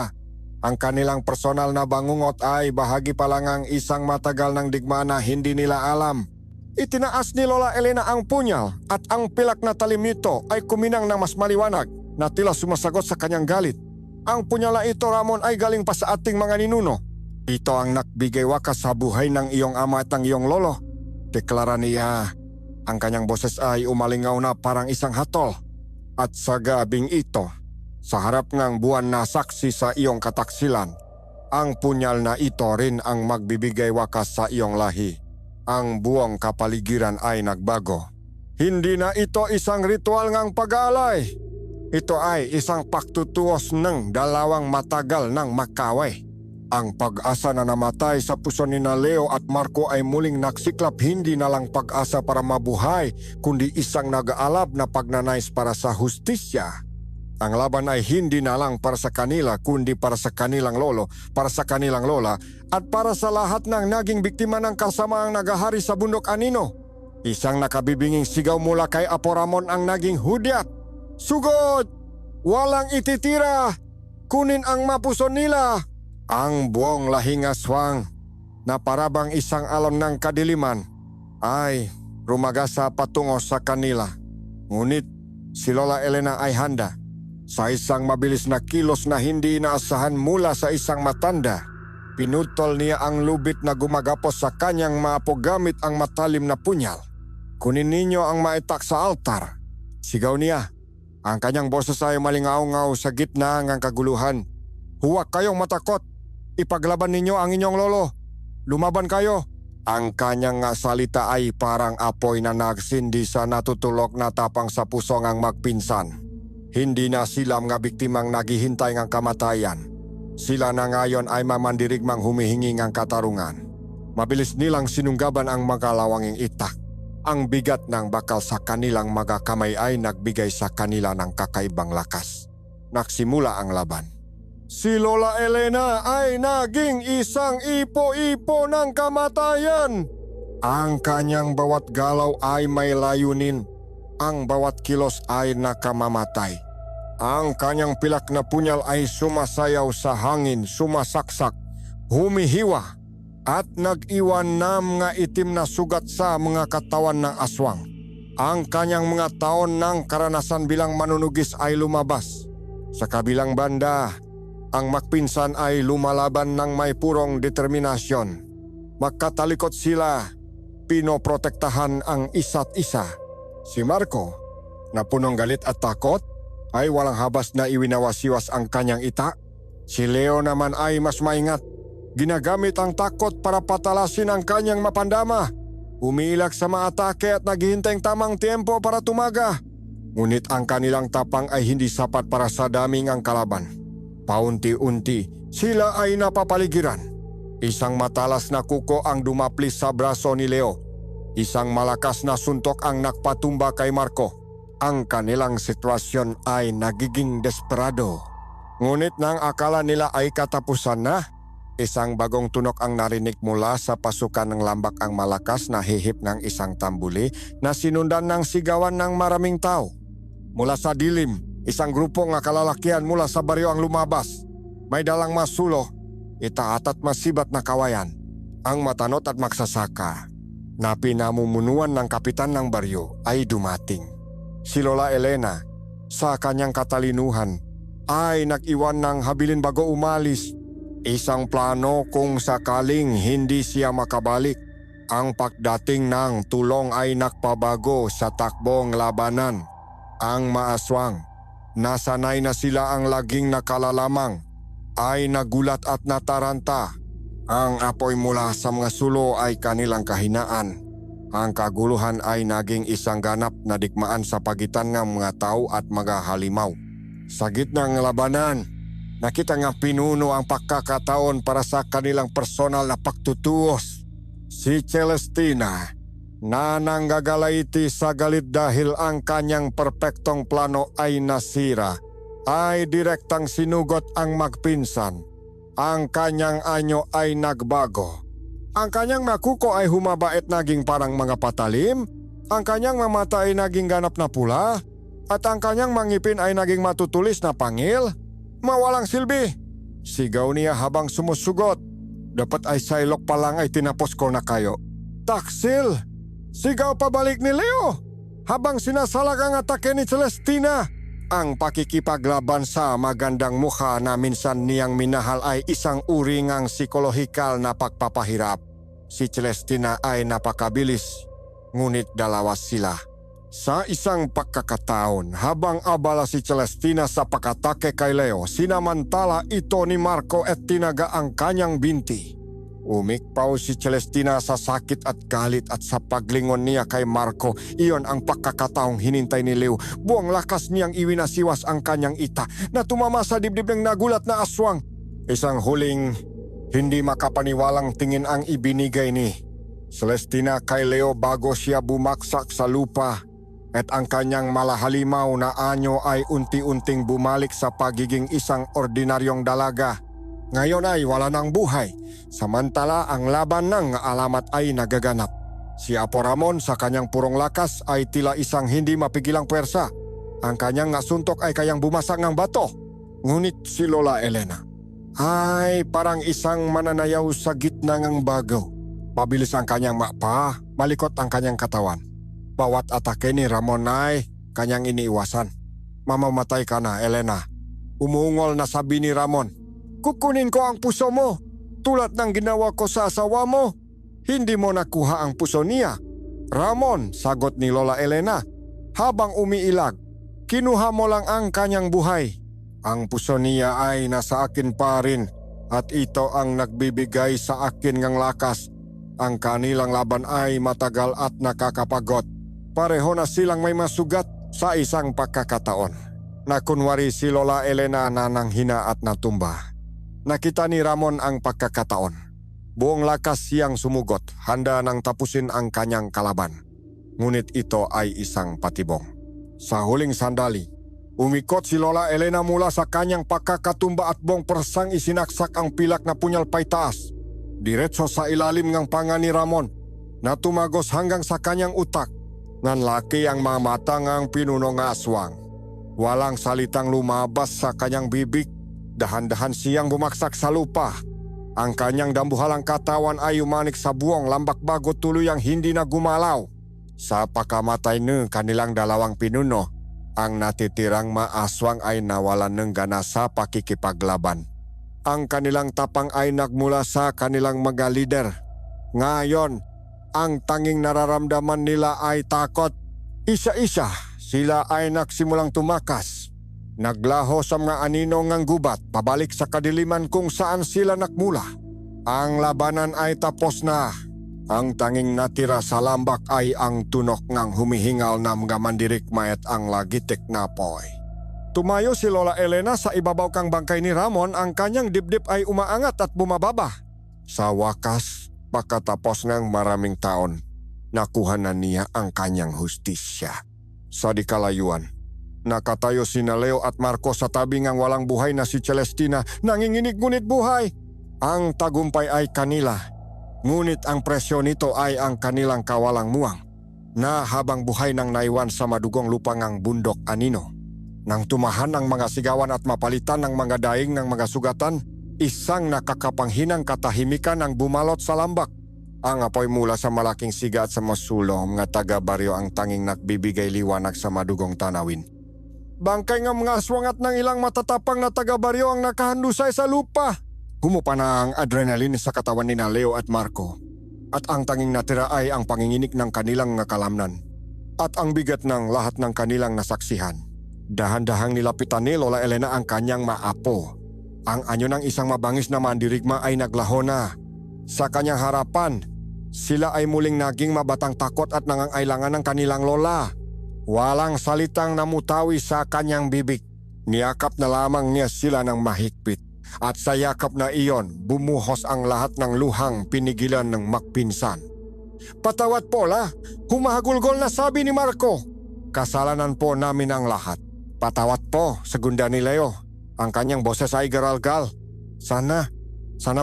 Ang kanilang personal na bangungot ay bahagi pa lang ang isang matagal ng digmaan na hindi nila alam. Itinaas ni Lola Elena ang punyal at ang pilak na talim nito ay kuminang ng mas maliwanag na tila sumasagot sa kanyang galit. Ang punyal na ito, Ramon, ay galing pa sa ating mga ninuno. Ito ang nagbigay wakas sa buhay ng iyong ama at ng iyong lolo. Deklara niya. Ang kanyang boses ay umalingaw na parang isang hatol. At sa gabing ito, sa harap ng buwan na saksi sa iyong kataksilan, ang punyal na ito rin ang magbibigay wakas sa iyong lahi. Ang buong kapaligiran ay nagbago. Hindi na ito isang ritual ngang pag-aalay. Ito ay isang pagtutuos ng dalawang matagal ng makaway. Ang pag-asa na namatay sa puso ni Leo at Marco ay muling naksiklap, hindi na lang pag-asa para mabuhay, kundi isang nag-aalab na pagnanais para sa hustisya. Ang laban ay hindi na lang para sa kanila, kundi para sa kanilang lolo, para sa kanilang lola, at para sa lahat ng naging biktima ng kasamaang nagahari sa bundok anino. Isang nakabibinging sigaw mula kay Apo Ramon ang naging hudyat. "Sugod! Walang ititira! Kunin ang mapuson nila!" Ang buong lahing aswang na parabang isang alon ng kadiliman ay rumagasa patungo sa kanila. Ngunit si Lola Elena ay handa. Sa isang mabilis na kilos na hindi inaasahan mula sa isang matanda, pinutol niya ang lubid na gumagapos sa kanyang maapo gamit ang matalim na punyal. "Kunin ninyo ang maitak sa altar," sigaw niya. Ang kanyang boses ay malingaw-ngaw sa gitna ng kaguluhan. "Huwag kayong matakot. Ipaglaban ninyo ang inyong lolo. Lumaban kayo." Ang kanyang salita ay parang apoy na nagsindi sa natutulok na tapang sa puso ng magpinsan. Hindi na sila mga biktimang naghihintay ng kamatayan. Sila na ngayon ay mamandirigmang humihingi ng katarungan. Mabilis nilang sinunggaban ang magalawanging itak. Ang bigat ng bakal sa kanilang mga kamay ay nagbigay sa kanila ng kakaibang lakas. Nagsimula ang laban. Si Lola Elena ay naging isang ipo-ipo ng kamatayan. Ang kanyang bawat galaw ay may layunin. Ang bawat kilos ay nakamamatay. Ang kanyang pilak na punyal ay sumasayaw sa hangin, sumasaksak, humihiwa, at nag-iwan ng mga itim na sugat sa mga katawan ng aswang. Ang kanyang mga taon ng karanasan bilang manunugis ay lumabas. Sa kabilang banda, ang magpinsan ay lumalaban ng may purong determinasyon. Magkatalikod sila, pinoprotektahan ang isa't isa. Si Marco, na punong galit at takot, ay walang habas na iwinawasiwas ang kanyang ita. Si Leo naman ay mas maingat. Ginagamit ang takot para patalasin ang kanyang mapandama. Umiilag sa mga atake at naghihintay tamang tiempo para tumaga. Ngunit ang kanilang tapang ay hindi sapat para sa daming ang kalaban. Paunti-unti, sila ay napapaligiran. Isang matalas na kuko ang dumaplis sa braso ni Leo. Isang malakas na suntok ang nakpatumba kay Marco. Ang kanilang sitwasyon ay nagiging desperado. Ngunit nang akala nila ay katapusan na, isang bagong tunok ang narinig mula sa pasukan ng lambak ang malakas na hihip ng isang tambuli na sinundan ng sigawan ng maraming tao. Mula sa dilim, isang grupo ng kalalakihan mula sa baryo ang lumabas. May dalang masulo, itaat at masibat na kawayan. Ang matanot at magsasaka na pinamumunuan ng kapitan ng baryo ay dumating. Si Lola Elena, sa kanyang katalinuhan, ay nag-iwan ng habilin bago umalis. Isang plano kung sakaling hindi siya makabalik. Ang pagdating ng tulong ay nakpabago sa takbong labanan. Ang maaswang, nasanay na sila ang laging nakalalamang, ay nagulat at nataranta. Ang apoy mula sa mga sulo ay kanilang kahinaan. Ang kaguluhan ay naging isang ganap na digmaan sa pagitan ng mga tao at mga halimaw. Sa gitna ng labanan, nakita nga pinuno ang pagkakataon para sa kanilang personal na pagtutuos. Si Celestina, na nanggagalaiti sa galit dahil ang kanyang perpektong plano ay nasira, ay direktang sinugot ang magpinsan. Ang kanyang anyo ay nagbago. Ang kanyang makuko ay humaba at naging parang mga patalim. Ang kanyang mga mata ay naging ganap na pula. At ang kanyang mangipin ay naging matutulis na pangil. Mawalang silbi, sigaw niya habang sumusugot. Dapat ay sailok pa lang ay tinapos ko na kayo. Taksil! Sigaw pabalik ni Leo habang sinasalag ang atake ni Celestina. Ang pakikipaglaban sa magandang mukha na minsan niyang minahal ay isang uri ngang psikolohikal na pagpapahirap. Si Celestina ay napakabilis, ngunit dalawa sila. Sa isang pagkakataon, habang abala si Celestina sa pagkatake kay Leo, sinamantala ito ni Marco at tinaga ang kanyang binti. Umikpaw si Celestina sa sakit at galit at sa paglingon niya kay Marco, iyon ang pagkakataong hinintay ni Leo. Buong lakas niyang iwinasiwas ang kanyang ita na tumama sa dibdib ng nagulat na aswang. Isang huling, hindi makapaniwalang tingin ang ibinigay ni Celestina kay Leo bago siya bumaksak sa lupa. At ang kanyang malahalimaw na anyo ay unti-unting bumalik sa pagiging isang ordinaryong dalaga. Ngayon ay wala ng buhay, samantala ang laban ng alamat ay nagaganap. Si Apo Ramon sa kanyang purong lakas ay tila isang hindi mapigilang pwersa. Ang kanyang nasuntok ay kayang bumasak ng bato. Ngunit si Lola Elena ay parang isang mananayaw sa gitna ng bagaw. Pabilis ang kanyang mapa, malikot ang kanyang katawan. Bawat atake ni Ramon ay kanyang iniiwasan. Mamamatay ka na, Elena. Umuungol na sabi ni Ramon. Kukunin ko ang puso mo. Tulad ng ginawa ko sa asawa mo. Hindi mo nakuha ang puso niya. Ramon, sagot ni Lola Elena. Habang umiilag, kinuha mo lang ang kanyang buhay. Ang puso niya ay nasa akin pa rin at ito ang nagbibigay sa akin ng lakas. Ang kanilang laban ay matagal at nakakapagod. Pareho na silang may masugat sa isang pagkakataon. Nakunwari si Lola Elena na nanghina at natumba. Nakita ni Ramon ang pagkakataon. Buong lakas siyang sumugot, handa nang tapusin ang kanyang kalaban. Ngunit ito ay isang patibong. Sa huling sandali, umikot si Lola Elena mula sa kanyang pagkakatumba at buong persang isinaksak ang pilak na punyal paitaas. Diretso sa ilalim ng panga ni Ramon na tumagos hanggang sa kanyang utak. Nanlaki ang mga mata ng pinuno ng aswang. Walang salitang lumabas sa kanyang bibig. Dahan-dahan siyang bumaksak sa lupa. Ang kanyang dambuhalang katawan ay umanik sa buong lambak bago tuluyang hindi na gumalaw. Sa pagkamatay ng kanilang dalawang pinuno, ang natitirang maaswang ay nawalan ng gana sa pakikipaglaban. Ang kanilang tapang ay nagmula sa kanilang mga lider. Ngayon, ang tanging nararamdaman nila ay takot. Isa-isa, sila ay nagsimulang tumakas. Naglaho sa mga anino ng gubat pabalik sa kadiliman kung saan sila nakmula. Ang labanan ay tapos na. Ang tanging natira sa lambak ay ang tunok ng humihingal na mga mandirigma at ang lagitik na apoy. Tumayo si Lola Elena sa ibabaw kang bangkay ni Ramon, ang kanyang dibdib ay umaangat at bumababa. Sa wakas, pagkatapos ng maraming taon, nakuha na niya ang kanyang hustisya. Sa dikalayuan, nakatayo sina Leo at Marco sa tabi ng walang buhay na si Celestina, nanginginig ngunit buhay. Ang tagumpay ay kanila, ngunit ang presyo nito ay ang kanilang kawalang muwang na habang buhay nang naiwan sa madugong lupa ng bundok anino. Nang tumahan ang mga sigawan at mapalitan ng mga daing ng mga sugatan, isang nakakapanghinang katahimikan ang bumalot sa lambak. Ang apoy mula sa malaking siga at sa masulong nga taga-baryo ang tanging nagbibigay liwanag sa madugong tanawin. Bangkay ng mga aswang at ng ilang matatapang na taga-baryo ang nakahandusay sa lupa. Humupa na ang adrenaline sa katawan ni Leo at Marco. At ang tanging natira ay ang panginginig ng kanilang kalamnan. At ang bigat ng lahat ng kanilang nasaksihan. Dahan-dahang nilapitan ni Lola Elena ang kanyang maapo. Ang anyo ng isang mabangis na mandirigma ay naglaho na. Sa kanyang harapan, sila ay muling naging mabatang takot at nangangailangan ng kanilang lola. Walang salitang namutawi sa kanyang bibig. Niyakap na lamang niya sila ng mahigpit. At sa yakap na iyon, bumuhos ang lahat ng luhang pinigilan ng magpinsan. Patawad po la, humahagulgol na sabi ni Marco. Kasalanan po namin ang lahat. Patawad po, segunda ni Leo. Ang kanyang boses ay garalgal. Sana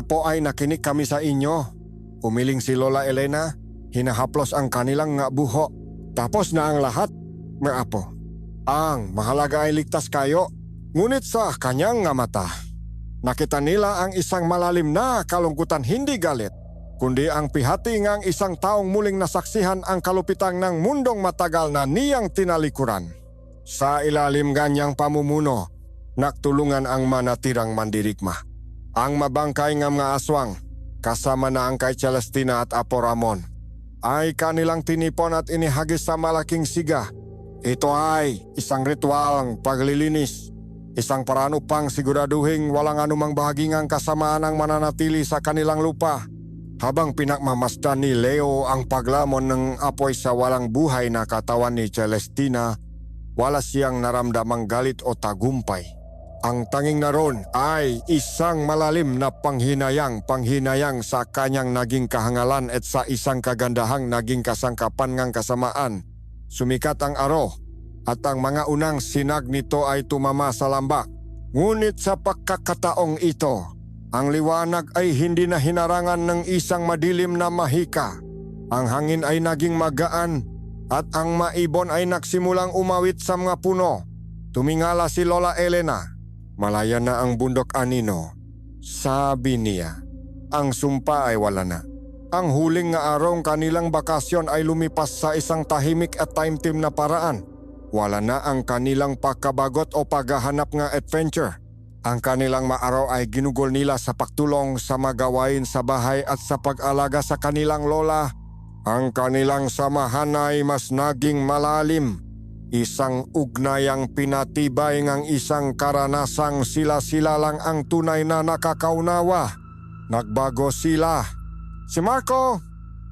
po ay nakinig kami sa inyo. Umiling si Lola Elena, hinahaplos ang kanilang nga buho. Tapos na ang lahat, maapo. Ang mahalaga ay ligtas kayo. Ngunit sa kanyang nga mata, nakita nila ang isang malalim na kalungkutan, hindi galit, kundi ang pihati ng isang taong muling nasaksihan ang kalupitang ng mundong matagal na niyang tinalikuran. Sa ilalim ganyang pamumuno, nagtulungan ang manatirang mandirigma. Ang mabangkay ng mga aswang, kasama na ang kay Celestina at Apo Ramon, ay kanilang tinipon at inihagis sa malaking siga. Ito ay isang ritualang paglilinis, isang paraan upang siguraduhin walang anumang bahaging kasamaan ang mananatili sa kanilang lupa. Habang pinagmamasdan ni Leo ang paglamon ng apoy sa walang buhay na katawan ni Celestina, wala siyang naramdamang galit o tagumpay. Ang tanging naroon ay isang malalim na panghinayang sa kanyang naging kahangalan at sa isang kagandahang naging kasangkapan ng kasamaan. Sumikat ang araw at ang mga unang sinag nito ay tumama sa lambak. Ngunit sa pagkakataong ito, ang liwanag ay hindi na hinarangan ng isang madilim na mahika. Ang hangin ay naging magaan at ang maibon ay nagsimulang umawit sa mga puno. Tumingala si Lola Elena. Malaya na ang bundok anino. Sabi niya, ang sumpa ay wala na. Ang huling nga araw kanilang bakasyon ay lumipas sa isang tahimik at taimtim na paraan. Wala na ang kanilang pagkabagot o paghahanap nga adventure. Ang kanilang maaraw ay ginugol nila sa pagtulong sa magawain sa bahay at sa pag-alaga sa kanilang lola. Ang kanilang samahan ay mas naging malalim. Isang ugnayang pinatibay ngang isang karanasang sila-sila lang ang tunay na nakakaunawa. Nagbago sila. Si Marco,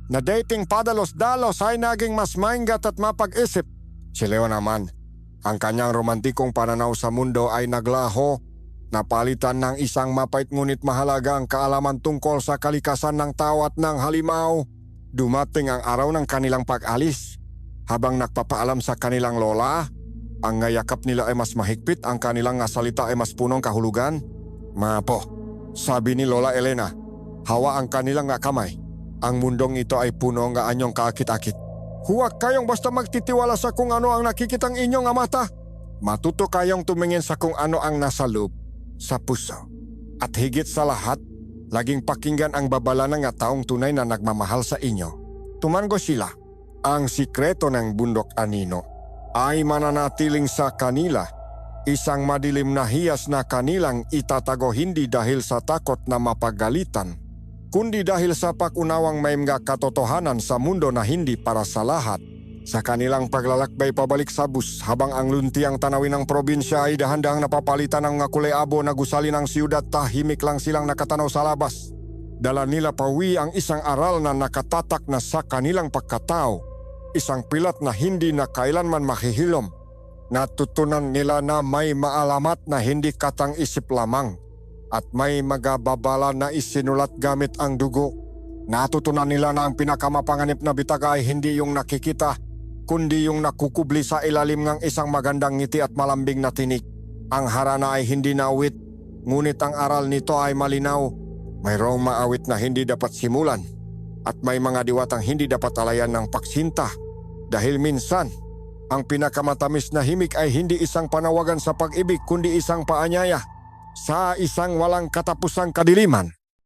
na dating padalos-dalos ay naging mas maingat at mapag-isip. Si Leo naman, ang kanyang romantikong pananaw sa mundo ay naglaho. Napalitan ng isang mapait ngunit mahalagang kaalaman tungkol sa kalikasan ng tao at ng halimaw. Dumating ang araw ng kanilang pag-alis. Habang nagpapaalam sa kanilang lola, ang ngayakap nila ay mas mahigpit, ang kanilang nga salita ay mas punong kahulugan. Mapo, sabi ni Lola Elena, hawa ang kanilang nga kamay. Ang mundong ito ay puno nga anyong kaakit-akit. Huwag kayong basta magtitiwala sa kung ano ang nakikitang inyong nga mata. Matuto kayong tumingin sa kung ano ang nasa loob, sa puso. At higit sa lahat, laging pakinggan ang babala ng nga taong tunay na nagmamahal sa inyo. Tumango sila. Ang sikreto ng bundok anino ay mananatiling sa kanila. Isang madilim na hiyas na kanilang itatago hindi dahil sa takot na mapagalitan, kundi dahil sa pakunawang may mga katotohanan sa mundo na hindi para sa lahat. Sa kanilang paglalakbay pabalik sa bus habang ang luntiang tanawin ng probinsya ay dahan-dahang napapalitan ng mga kuleabo na gusali ng siyudad, tahimik lang silang nakatanaw sa labas. Dala nila pawi ang isang aral na nakatatak na sa kanilang pagkatao. Isang pilat na hindi na kailanman makihilom. Natutunan nila na may maalamat na hindi katang-isip lamang at may magababala na isinulat gamit ang dugo. Natutunan nila na ang pinakamapanganib na bitaga ay hindi yung nakikita, kundi yung nakukubli sa ilalim ng isang magandang ngiti at malambing na tinig. Ang harana ay hindi nawit, ngunit ang aral nito ay malinaw. Mayroong maawit na hindi dapat simulan at may mga diwatang hindi dapat alayan ng pagsinta. Dahil minsan, ang pinakamatamis na himig ay hindi isang panawagan sa pag-ibig kundi isang paanyaya sa isang walang katapusang kadiliman.